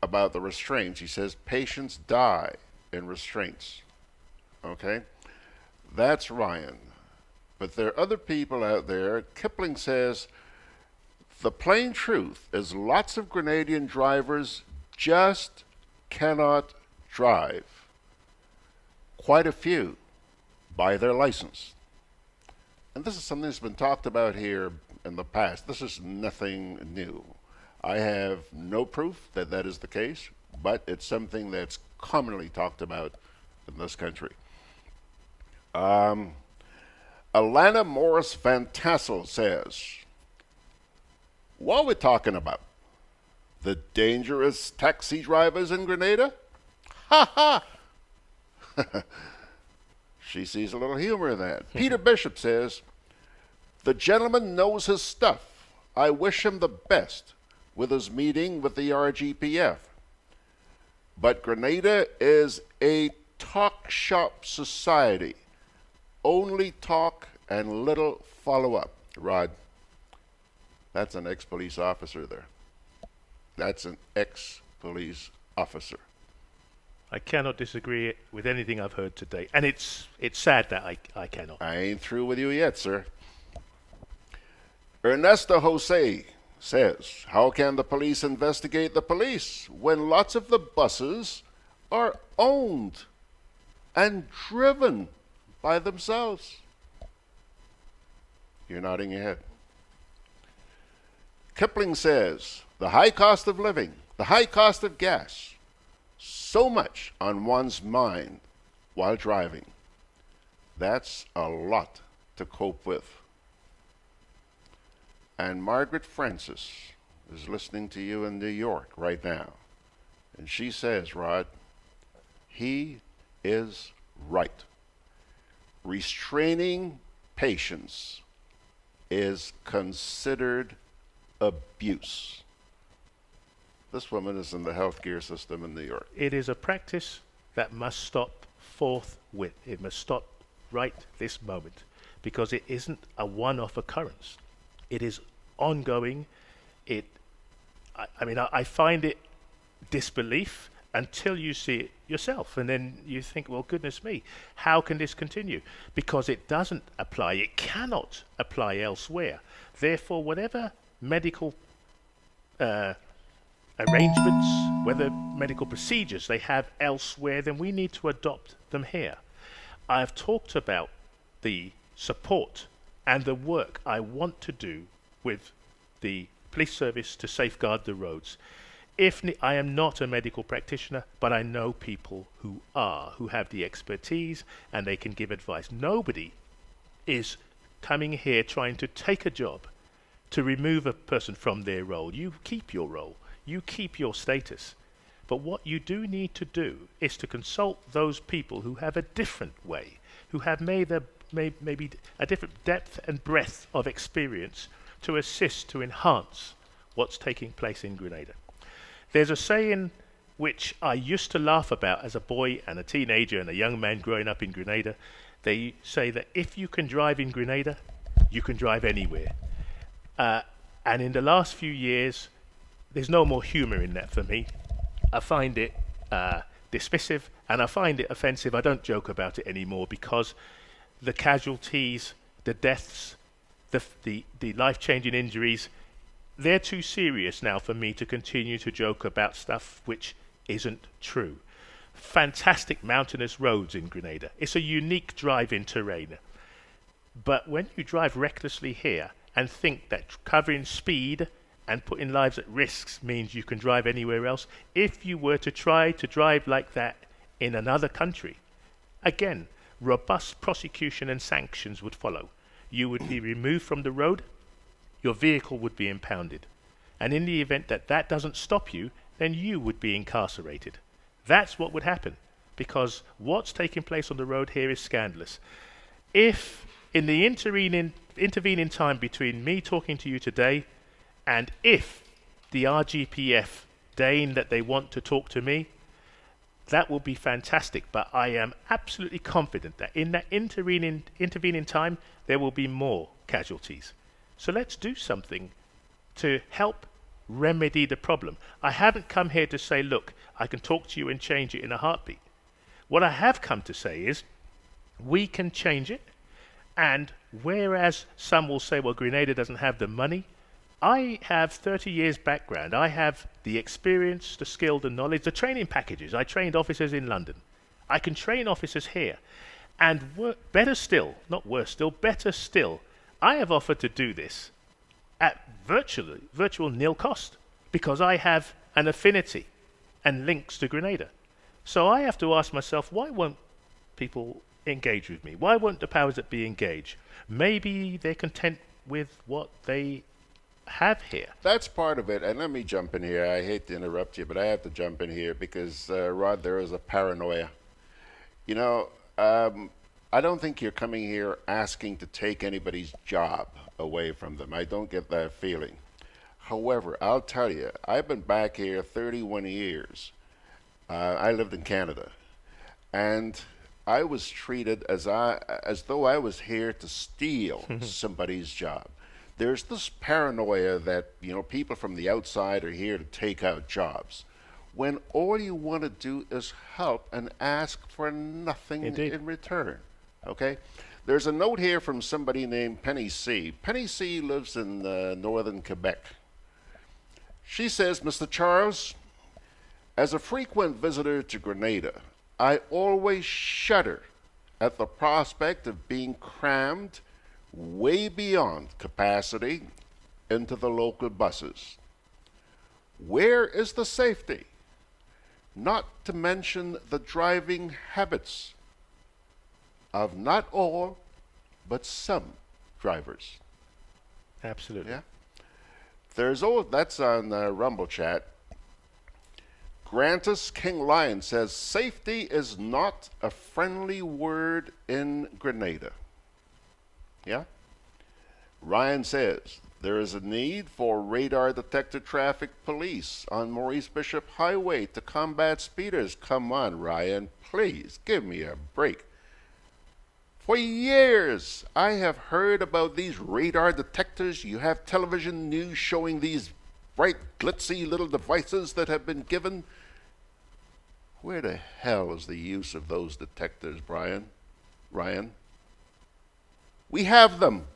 about the restraints, he says patients die in restraints. Okay, that's Ryan. But there are other people out there. Kipling says, the plain truth is lots of Grenadian drivers just cannot drive. Quite a few buy their license. And this is something that's been talked about here in the past. This is nothing new. I have no proof that that is the case, but it's something that's commonly talked about in this country. Alana Morris Van Tassel says, what are we talking about? The dangerous taxi drivers in Grenada? Ha ha! She sees a little humor in that. Peter Bishop says, the gentleman knows his stuff. I wish him the best with his meeting with the RGPF. But Grenada is a talk shop society. Only talk and little follow-up. Rod, that's an ex-police officer there. That's an ex-police officer. I cannot disagree with anything I've heard today. And it's sad that I cannot. I ain't through with you yet, sir. Ernesto Jose says, how can the police investigate the police when lots of the buses are owned and driven by themselves? You're nodding your head. Kipling says, the high cost of living, the high cost of gas, so much on one's mind while driving. That's a lot to cope with. And Margaret Francis is listening to you in New York right now. And she says, Rod, he is right. Restraining patients is considered abuse. This woman is in the healthcare system in New York. It is a practice that must stop forthwith. It must stop right this moment, because it isn't a one-off occurrence. It is ongoing. I find it disbelief until you see it yourself, and then you think, well, goodness me, how can this continue? Because it doesn't apply. It cannot apply elsewhere. Therefore, whatever medical arrangements, whether medical procedures they have elsewhere, then we need to adopt them here. I've talked about the support and the work I want to do with the police service to safeguard the roads. I am not a medical practitioner, but I know people who are, who have the expertise, and they can give advice. Nobody is coming here trying to take a job to remove a person from their role. You keep your role. You keep your status. But what you do need to do is to consult those people who have a different way, who have maybe a different depth and breadth of experience to assist, to enhance what's taking place in Grenada. There's a saying which I used to laugh about as a boy and a teenager and a young man growing up in Grenada. They say that if you can drive in Grenada, you can drive anywhere. And in the last few years, there's no more humor in that for me. I find it dismissive, and I find it offensive. I don't joke about it anymore, because the casualties, the deaths, the life-changing injuries, they're too serious now for me to continue to joke about stuff which isn't true. Fantastic mountainous roads in Grenada. It's a unique drive-in terrain. But when you drive recklessly here and think that covering speed and putting lives at risk means you can drive anywhere else, if you were to try to drive like that in another country, again, robust prosecution and sanctions would follow. You would be removed from the road, your vehicle would be impounded. And in the event that that doesn't stop you, then you would be incarcerated. That's what would happen, because what's taking place on the road here is scandalous. If in the intervening time between me talking to you today and if the RGPF deign that they want to talk to me, that will be fantastic. But I am absolutely confident that in that intervening time, there will be more casualties. So let's do something to help remedy the problem. I haven't come here to say, look, I can talk to you and change it in a heartbeat. What I have come to say is, we can change it. And whereas some will say, well, Grenada doesn't have the money, I have 30 years background. I have the experience, the skill, the knowledge, the training packages. I trained officers in London. I can train officers here. And better still, not worse still, better still, I have offered to do this at virtual nil cost, because I have an affinity and links to Grenada. So I have to ask myself, why won't people engage with me? Why won't the powers that be engage? Maybe they're content with what they have here. That's part of it. And let me jump in here. I hate to interrupt you, but I have to jump in here because, Rod, there is a paranoia. You know, I don't think you're coming here asking to take anybody's job away from them. I don't get that feeling. However, I'll tell you, I've been back here 31 years. I lived in Canada, and I was treated as though I was here to steal somebody's job. There's this paranoia that, you know, people from the outside are here to take out jobs, when all you want to do is help and ask for nothing in return. Okay? There's a note here from somebody named Penny C. Penny C lives in northern Quebec. She says, Mr. Charles, as a frequent visitor to Grenada, I always shudder at the prospect of being crammed way beyond capacity into the local buses. Where is the safety? Not to mention the driving habits of not all, but some drivers. Absolutely. Yeah. That's on Rumble Chat. Grantus King Lion says, safety is not a friendly word in Grenada. Yeah? Ryan says, there is a need for radar detected traffic police on Maurice Bishop Highway to combat speeders. Come on, Ryan, please give me a break. For years, I have heard about these radar detectors. You have television news showing these bright, glitzy little devices that have been given. Where the hell is the use of those detectors, Ryan? We have them.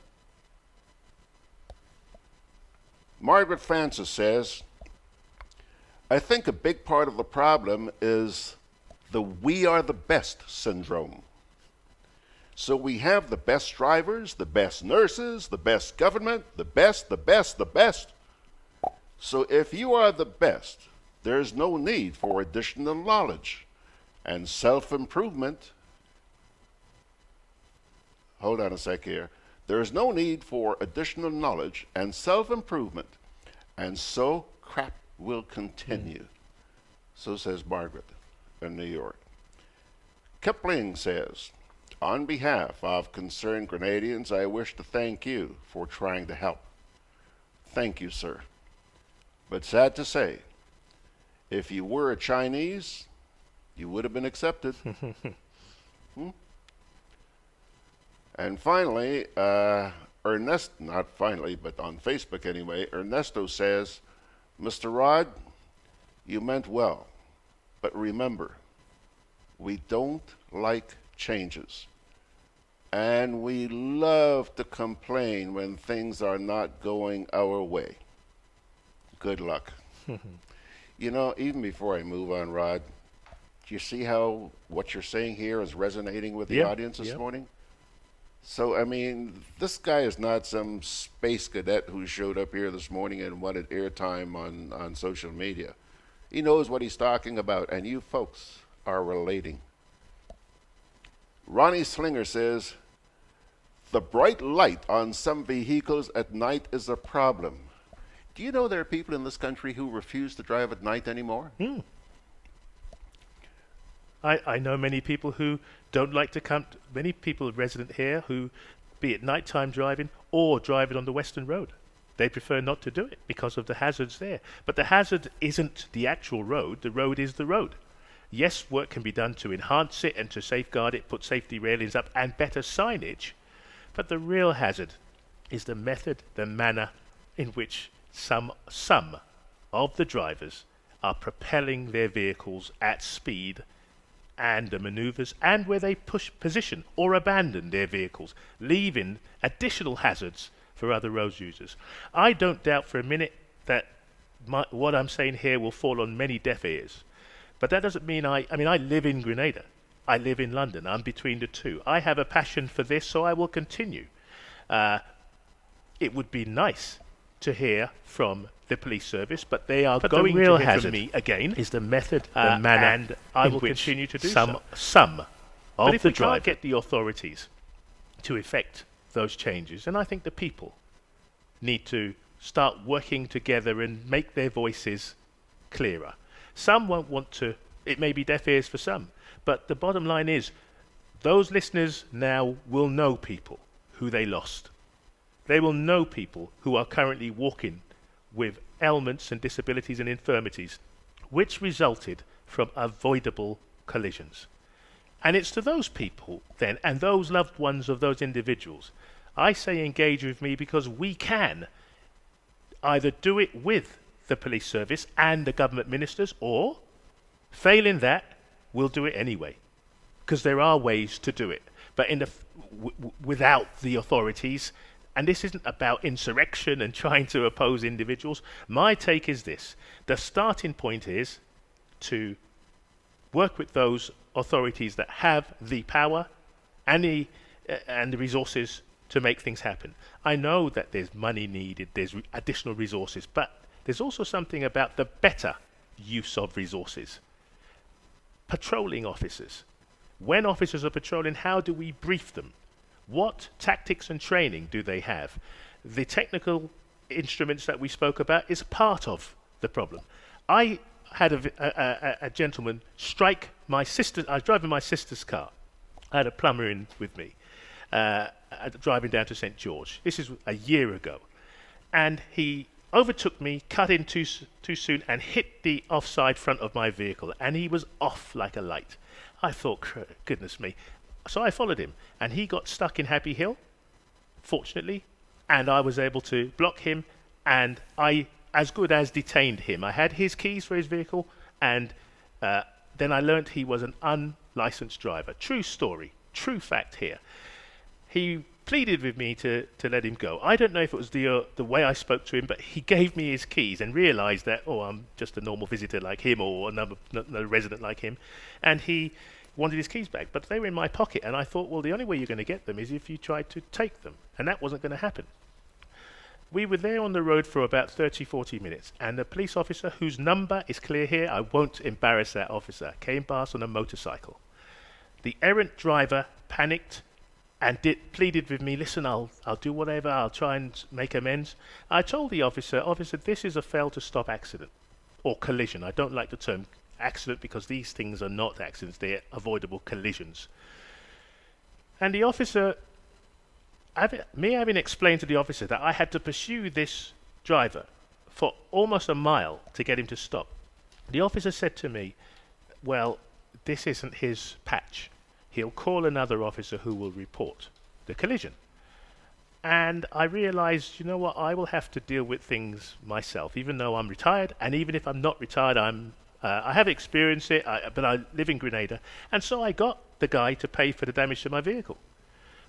Margaret Francis says, I think a big part of the problem is the we are the best syndrome. So we have the best drivers, the best nurses, the best government, the best. So if you are the best, there's no need for additional knowledge and self-improvement. Hold on a sec here. There is no need for additional knowledge and self-improvement, and so crap will continue. So says Margaret in New York. Kipling says, on behalf of concerned Grenadians, I wish to thank you for trying to help. Thank you, sir. But sad to say, if you were a Chinese, you would have been accepted. And finally, not finally, but on Facebook anyway, Ernesto says, Mr. Rod, you meant well, but remember, we don't like changes. And we love to complain when things are not going our way. Good luck. You know, even before I move on, Rod, do you see how what you're saying here is resonating with the audience this morning? So, I mean, this guy is not some space cadet who showed up here this morning and wanted airtime on social media. He knows what he's talking about, and you folks are relating. Ronnie Slinger says, the bright light on some vehicles at night is a problem. Do you know there are people in this country who refuse to drive at night anymore? I know many people who don't like to come, many people resident here who, be it nighttime driving or driving on the Western Road. They prefer not to do it because of the hazards there. But the hazard isn't the actual road, the road is the road. Yes, work can be done to enhance it and to safeguard it, put safety railings up and better signage. But the real hazard is the method, the manner in which some of the drivers are propelling their vehicles at speed and the maneuvers, and where they position or abandon their vehicles, leaving additional hazards for other road users. I don't doubt for a minute that what I'm saying here will fall on many deaf ears. But that doesn't mean I live in Grenada. I live in London. I'm between the two. I have a passion for this, so I will continue. It would be nice to hear from the police service, but they are going to hear from me again. Is the method, the manner, and I will continue to do some But of if the we driver. can't get the authorities to effect those changes, then I think the people need to start working together and make their voices clearer. Some won't want to, it may be deaf ears for some, but the bottom line is those listeners now will know people who they lost. They will know people who are currently walking with ailments and disabilities and infirmities which resulted from avoidable collisions. And it's to those people then, and those loved ones of those individuals, I say engage with me, because we can either do it with the police service and the government ministers, or failing that, we'll do it anyway. Because there are ways to do it, but without the authorities. And this isn't about insurrection and trying to oppose individuals. My take is this: the starting point is to work with those authorities that have the power and the resources to make things happen. I know that there's money needed, there's additional resources, but there's also something about the better use of resources. Patrolling officers. When officers are patrolling, how do we brief them? What tactics and training do they have? The technical instruments that we spoke about is part of the problem. I had a gentleman strike my sister. I was driving my sister's car. I had a plumber in with me, driving down to St. George. This is a year ago. And he overtook me, cut in too soon, and hit the offside front of my vehicle. And he was off like a light. I thought, goodness me. So I followed him, and he got stuck in Happy Hill, fortunately, and I was able to block him, and I, as good as, detained him. I had his keys for his vehicle, and then I learnt he was an unlicensed driver. True story, true fact here. He pleaded with me to let him go. I don't know if it was the way I spoke to him, but he gave me his keys and realised that, I'm just a normal visitor like him, or another resident like him, and he wanted his keys back, but they were in my pocket, and I thought, well, the only way you're going to get them is if you tried to take them, and that wasn't going to happen. We were there on the road for about 30-40 minutes, and the police officer, whose number is clear here, I won't embarrass that officer, came past on a motorcycle. The errant driver panicked and pleaded with me, listen, I'll do whatever, I'll try and make amends. I told the officer, this is a fail to stop accident, or collision. I don't like the term accident, because these things are not accidents, they're avoidable collisions. And the officer, having explained to the officer that I had to pursue this driver for almost a mile to get him to stop, the officer said to me, well, this isn't his patch. He'll call another officer who will report the collision. And I realized, you know what, I will have to deal with things myself, even though I'm retired, and even if I'm not retired, I have experienced it, but I live in Grenada, and so I got the guy to pay for the damage to my vehicle.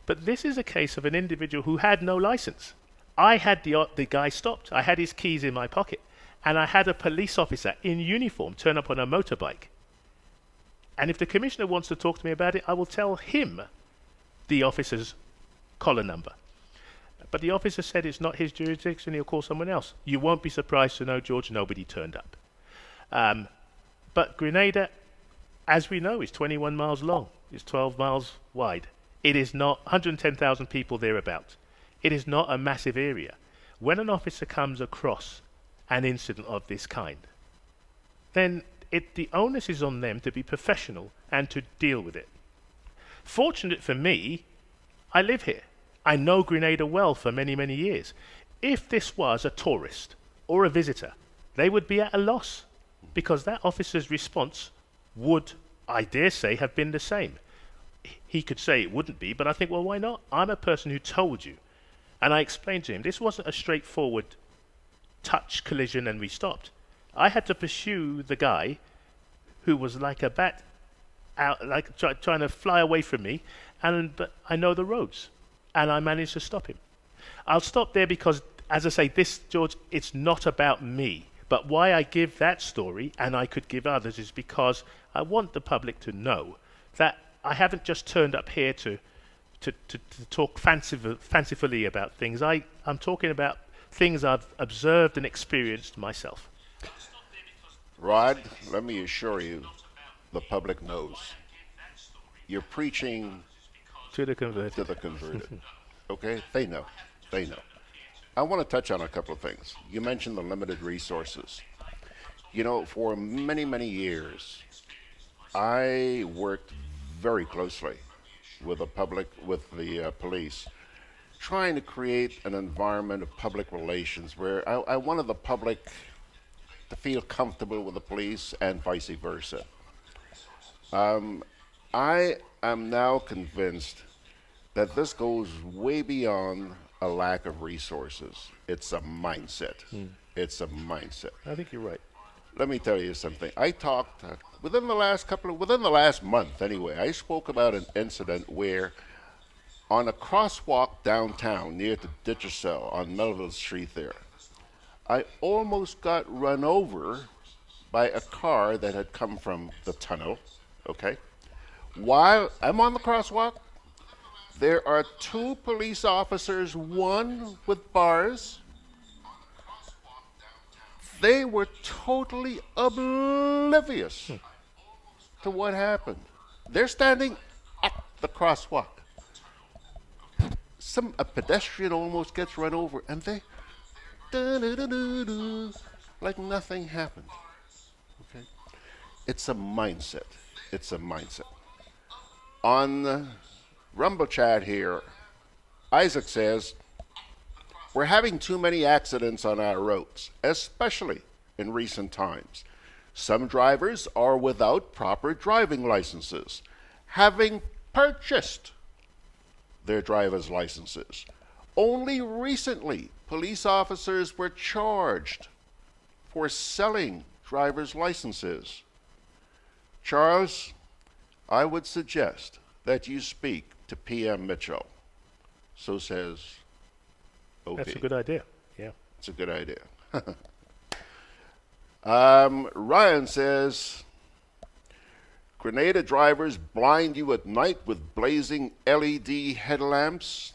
But this is a case of an individual who had no license. I had the guy stopped, I had his keys in my pocket, and I had a police officer in uniform turn up on a motorbike. And if the commissioner wants to talk to me about it, I will tell him the officer's collar number. But the officer said it's not his jurisdiction, he'll call someone else. You won't be surprised to know, George, nobody turned up. But Grenada, as we know, is 21 miles long. It's 12 miles wide. It is not 110,000 people thereabouts. It is not a massive area. When an officer comes across an incident of this kind, then the onus is on them to be professional and to deal with it. Fortunate for me, I live here. I know Grenada well for many, many years. If this was a tourist or a visitor, they would be at a loss, because that officer's response would, I dare say, have been the same. He could say it wouldn't be, but I think, well, why not? I'm a person who told you. And I explained to him, this wasn't a straightforward touch collision and we stopped. I had to pursue the guy who was like a bat, out, like trying to fly away from me, but I know the roads, and I managed to stop him. I'll stop there because, as I say, this, George, it's not about me. But why I give that story, and I could give others, is because I want the public to know that I haven't just turned up here to talk fancifully about things. I'm talking about things I've observed and experienced myself. Rod, let me assure you, the public knows. you're preaching to the converted. to the converted. Okay? They know. They know. I want to touch on a couple of things. You mentioned the limited resources. You know, for many, many years, I worked very closely with the police, trying to create an environment of public relations where I wanted the public to feel comfortable with the police and vice versa. I am now convinced that this goes way beyond a lack of resources. It's a mindset. It's a mindset. I think you're right. Let me tell you something. I talked within the last month anyway. I spoke about an incident where, on a crosswalk downtown near the Ditchercell on Melville Street there, I almost got run over by a car that had come from the tunnel. Okay, while I'm on the crosswalk, there are two police officers, one with bars. They were totally oblivious to what happened. They're standing at the crosswalk. A pedestrian almost gets run over, and they like nothing happened. Okay, it's a mindset. It's a mindset. On Rumble Chat here, Isaac says, we're having too many accidents on our roads, especially in recent times. Some drivers are without proper driving licenses, having purchased their driver's licenses. Only recently, police officers were charged for selling driver's licenses. Charles, I would suggest that you speak to PM Mitchell. So says OP. That's a good idea. Yeah. It's a good idea. Ryan says, Grenada drivers blind you at night with blazing LED headlamps.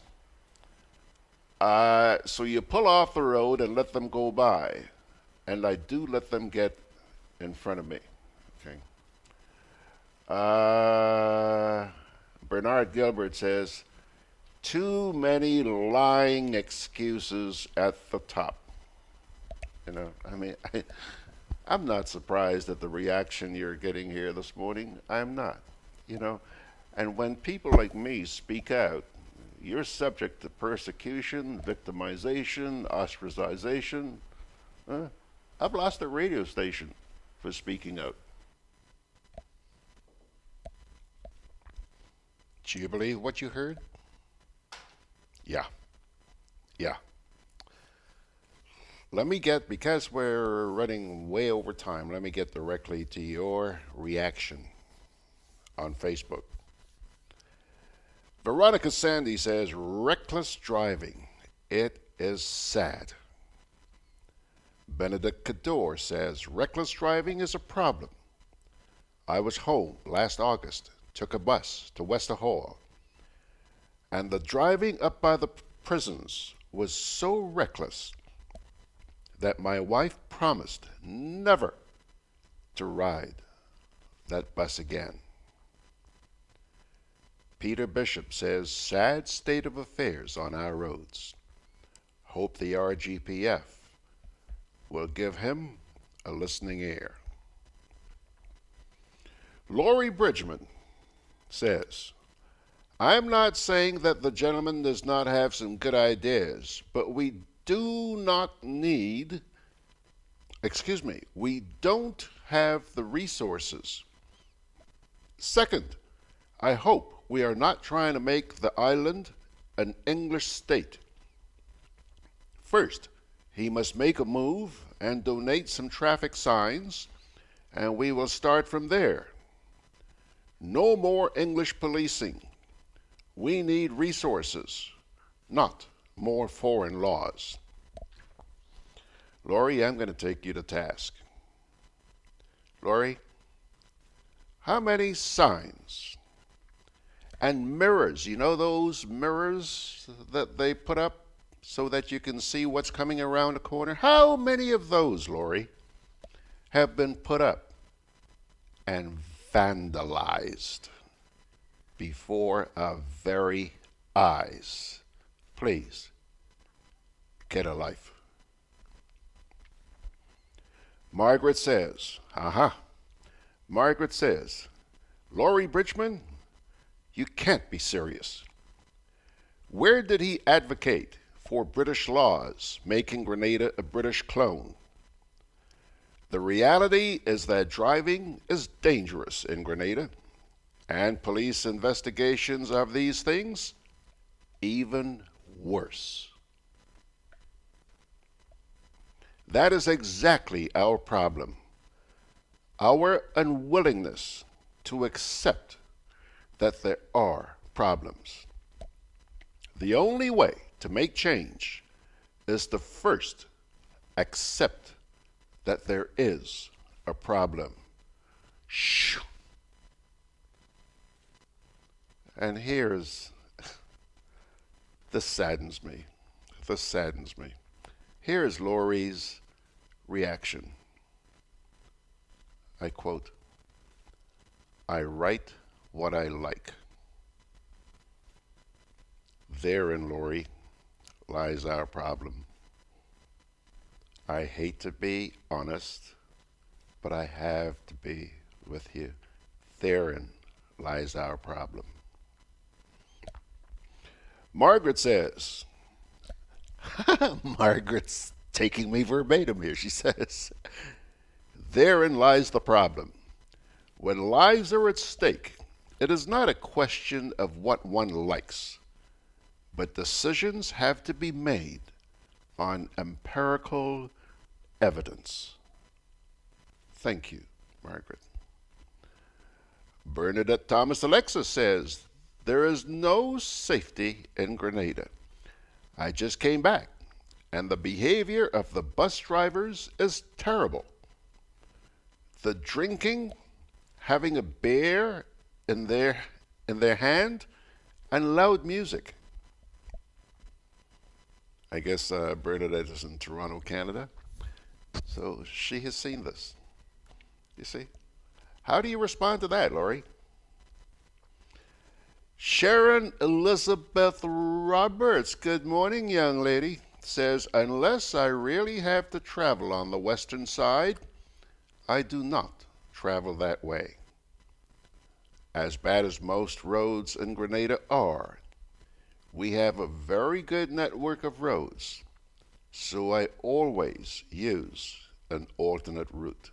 So you pull off the road and let them go by. And I do let them get in front of me. Okay. Bernard Gilbert says, too many lying excuses at the top. You know, I mean, I'm not surprised at the reaction you're getting here this morning. I'm not, you know. And when people like me speak out, you're subject to persecution, victimization, ostracization. I've lost a radio station for speaking out. Do you believe what you heard? Yeah. Yeah. Let me get, because we're running way over time, let me get directly to your reaction on Facebook. Veronica Sandy says, reckless driving. It is sad. Benedict Cador says, reckless driving is a problem. I was home last August, took a bus to Wester Hall, and the driving up by the prisons was so reckless that my wife promised never to ride that bus again. Peter Bishop says, sad state of affairs on our roads. Hope the RGPF will give him a listening ear. Laurie Bridgman says, I'm not saying that the gentleman does not have some good ideas, but we don't have the resources. Second, I hope we are not trying to make the island an English state. First, he must make a move and donate some traffic signs, and we will start from there. No more English policing. We need resources, not more foreign laws. Laurie, I'm going to take you to task. Laurie, how many signs and mirrors, you know those mirrors that they put up so that you can see what's coming around the corner? How many of those, Laurie, have been put up and vandalized? before our very eyes. Please, get a life. Margaret says, Margaret says, Laurie Bridgman, you can't be serious. Where did he advocate for British laws making Grenada a British clone? The reality is that driving is dangerous in Grenada, and police investigations of these things even worse. That is exactly our problem. Our unwillingness to accept that there are problems. The only way to make change is to first accept that there is a problem. Shoo. And here's, this saddens me. This saddens me. Here is Laurie's reaction. I quote, I write what I like. Therein, Laurie, lies our problem. I hate to be honest, but I have to be with you. Therein lies our problem. Margaret says, Margaret's taking me verbatim here. She says, therein lies the problem. When lives are at stake, it is not a question of what one likes, but decisions have to be made on empirical evidence. Thank you, Margaret. Bernadette Thomas Alexa says, there is no safety in Grenada. I just came back, and the behavior of the bus drivers is terrible. The drinking, having a beer in their hand, and loud music. I guess Bernadette is in Toronto, Canada, so she has seen this. You see? How do you respond to that, Laurie? Sharon Elizabeth Roberts, good morning, young lady, says, unless I really have to travel on the western side, I do not travel that way. As bad as most roads in Grenada are, we have a very good network of roads, so I always use an alternate route.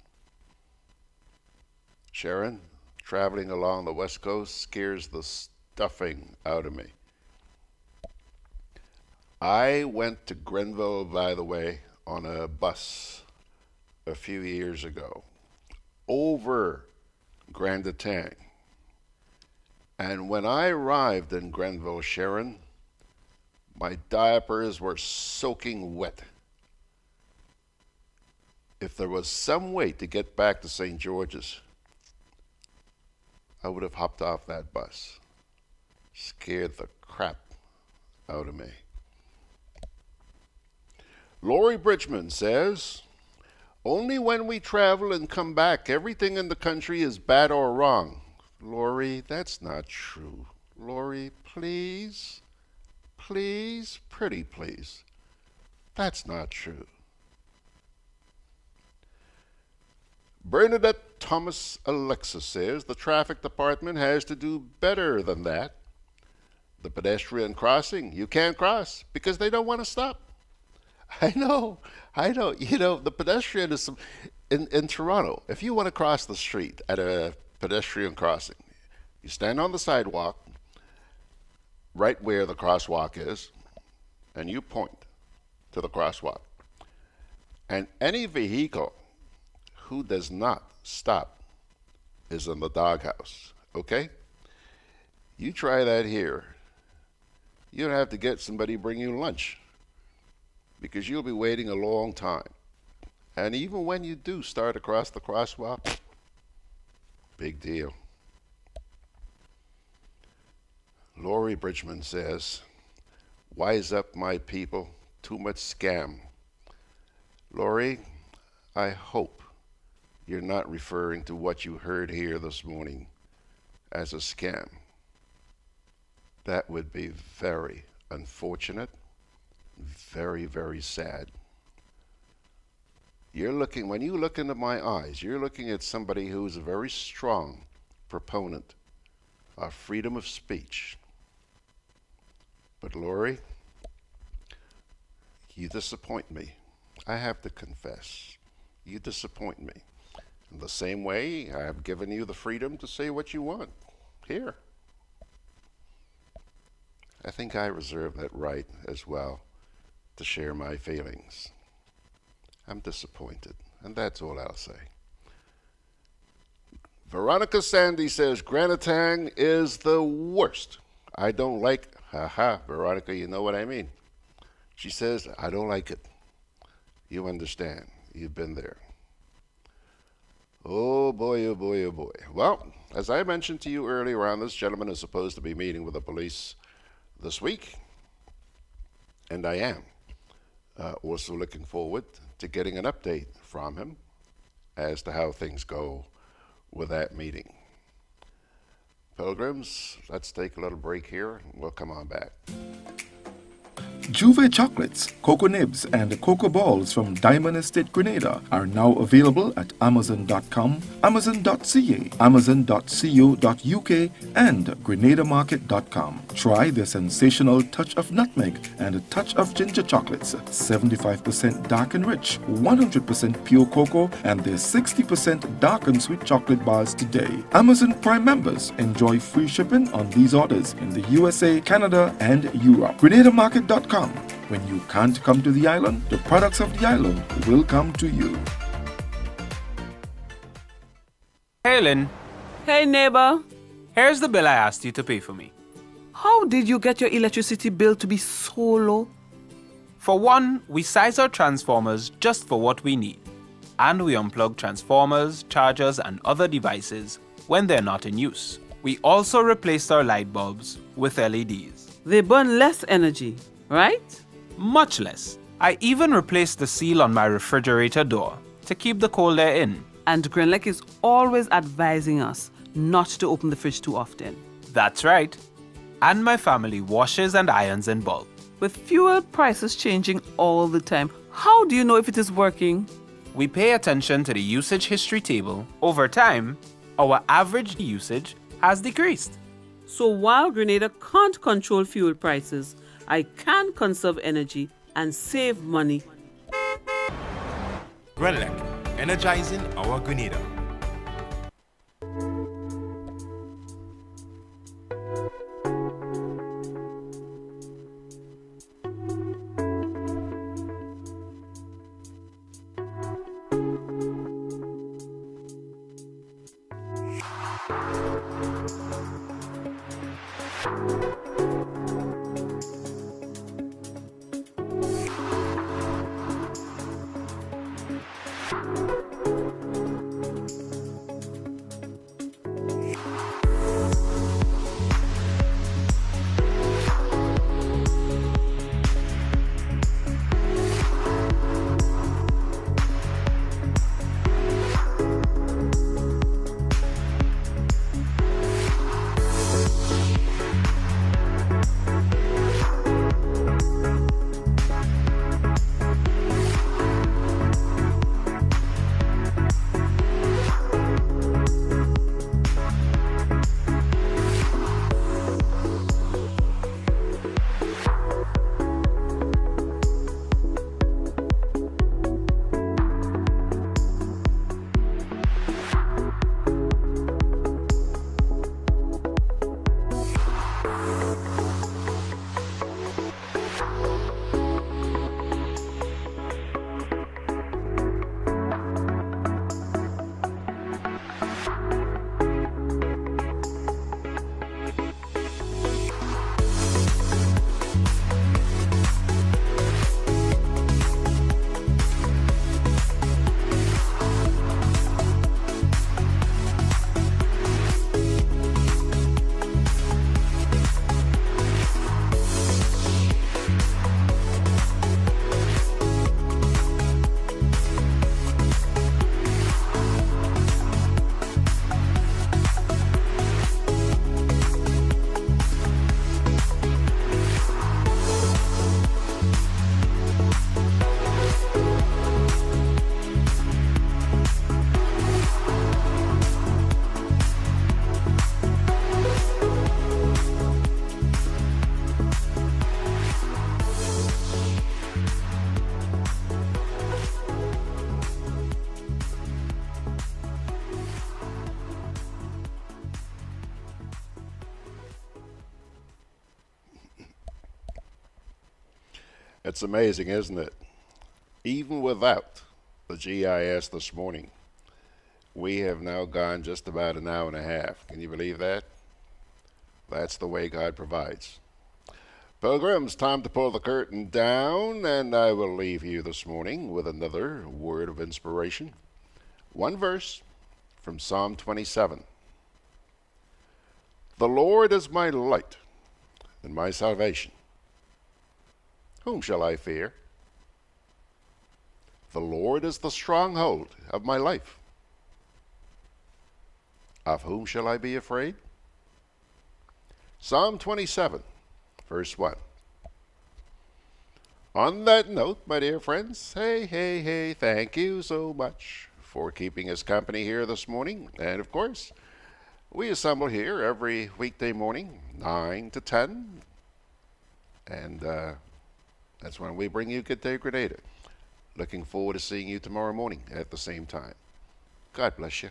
Sharon, traveling along the west coast scares the stuffing out of me. I went to Grenville, by the way, on a bus a few years ago, over Grenada. And when I arrived in Grenville, Sharon, my diapers were soaking wet. If there was some way to get back to St. George's, I would have hopped off that bus. Scared the crap out of me. Laurie Bridgman says, only when we travel and come back, everything in the country is bad or wrong. Laurie, that's not true. Laurie, please, please, pretty please. That's not true. Bernadette Thomas Alexa says the traffic department has to do better than that. The pedestrian crossing, you can't cross because they don't want to stop. I know. You know, the pedestrian is in Toronto. If you want to cross the street at a pedestrian crossing, you stand on the sidewalk right where the crosswalk is, and you point to the crosswalk. And any vehicle who does not stop is in the doghouse, okay? You try that here. You don't have to get somebody to bring you lunch because you'll be waiting a long time. And even when you do start across the crosswalk, big deal. Laurie Bridgman says, wise up, my people, too much scam. Laurie, I hope you're not referring to what you heard here this morning as a scam. That would be very unfortunate, very, very sad. When you look into my eyes, you're looking at somebody who's a very strong proponent of freedom of speech. But Lori, you disappoint me. I have to confess. You disappoint me. In the same way, I have given you the freedom to say what you want. Here. I think I reserve that right as well to share my feelings. I'm disappointed, and that's all I'll say. Veronica Sandy says, Granatang is the worst. I don't like, Veronica, you know what I mean. She says, I don't like it. You understand. You've been there. Oh boy, oh boy, oh boy. Well, as I mentioned to you earlier on, this gentleman is supposed to be meeting with the police this week, and I am also looking forward to getting an update from him as to how things go with that meeting. Pilgrims, let's take a little break here, and we'll come on back. Juve chocolates, cocoa nibs, and cocoa balls from Diamond Estate Grenada are now available at Amazon.com, Amazon.ca, Amazon.co.uk, and GrenadaMarket.com. Try their sensational touch of nutmeg and a touch of ginger chocolates, 75% dark and rich, 100% pure cocoa, and their 60% dark and sweet chocolate bars today. Amazon Prime members enjoy free shipping on these orders in the USA, Canada, and Europe. GrenadaMarket.com. When you can't come to the island, the products of the island will come to you. Hey, Lynn. Hey, neighbor. Here's the bill I asked you to pay for me. How did you get your electricity bill to be so low? For one, we size our transformers just for what we need. And we unplug transformers, chargers, and other devices when they're not in use. We also replaced our light bulbs with LEDs. They burn less energy, right? Much less. I even replaced the seal on my refrigerator door to keep the cold air in. And Grenlec is always advising us not to open the fridge too often. That's right. And my family washes and irons in bulk. With fuel prices changing all the time, how do you know if it is working? We pay attention to the usage history table. Over time, our average usage has decreased. So while Grenada can't control fuel prices, I can conserve energy and save money. Grenlec, energizing our Grenada. It's amazing, isn't it? Even without the GIS this morning, we have now gone just about an hour and a half. Can you believe that? That's the way God provides. Pilgrims, time to pull the curtain down, and I will leave you this morning with another word of inspiration. One verse from Psalm 27. The Lord is my light and my salvation. Whom shall I fear? The Lord is the stronghold of my life. Of whom shall I be afraid? Psalm 27, verse 1. On that note, my dear friends, hey, thank you so much for keeping us company here this morning. And of course, we assemble here every weekday morning, 9 to 10. And that's when we bring you Gudday Grenada. Looking forward to seeing you tomorrow morning at the same time. God bless you.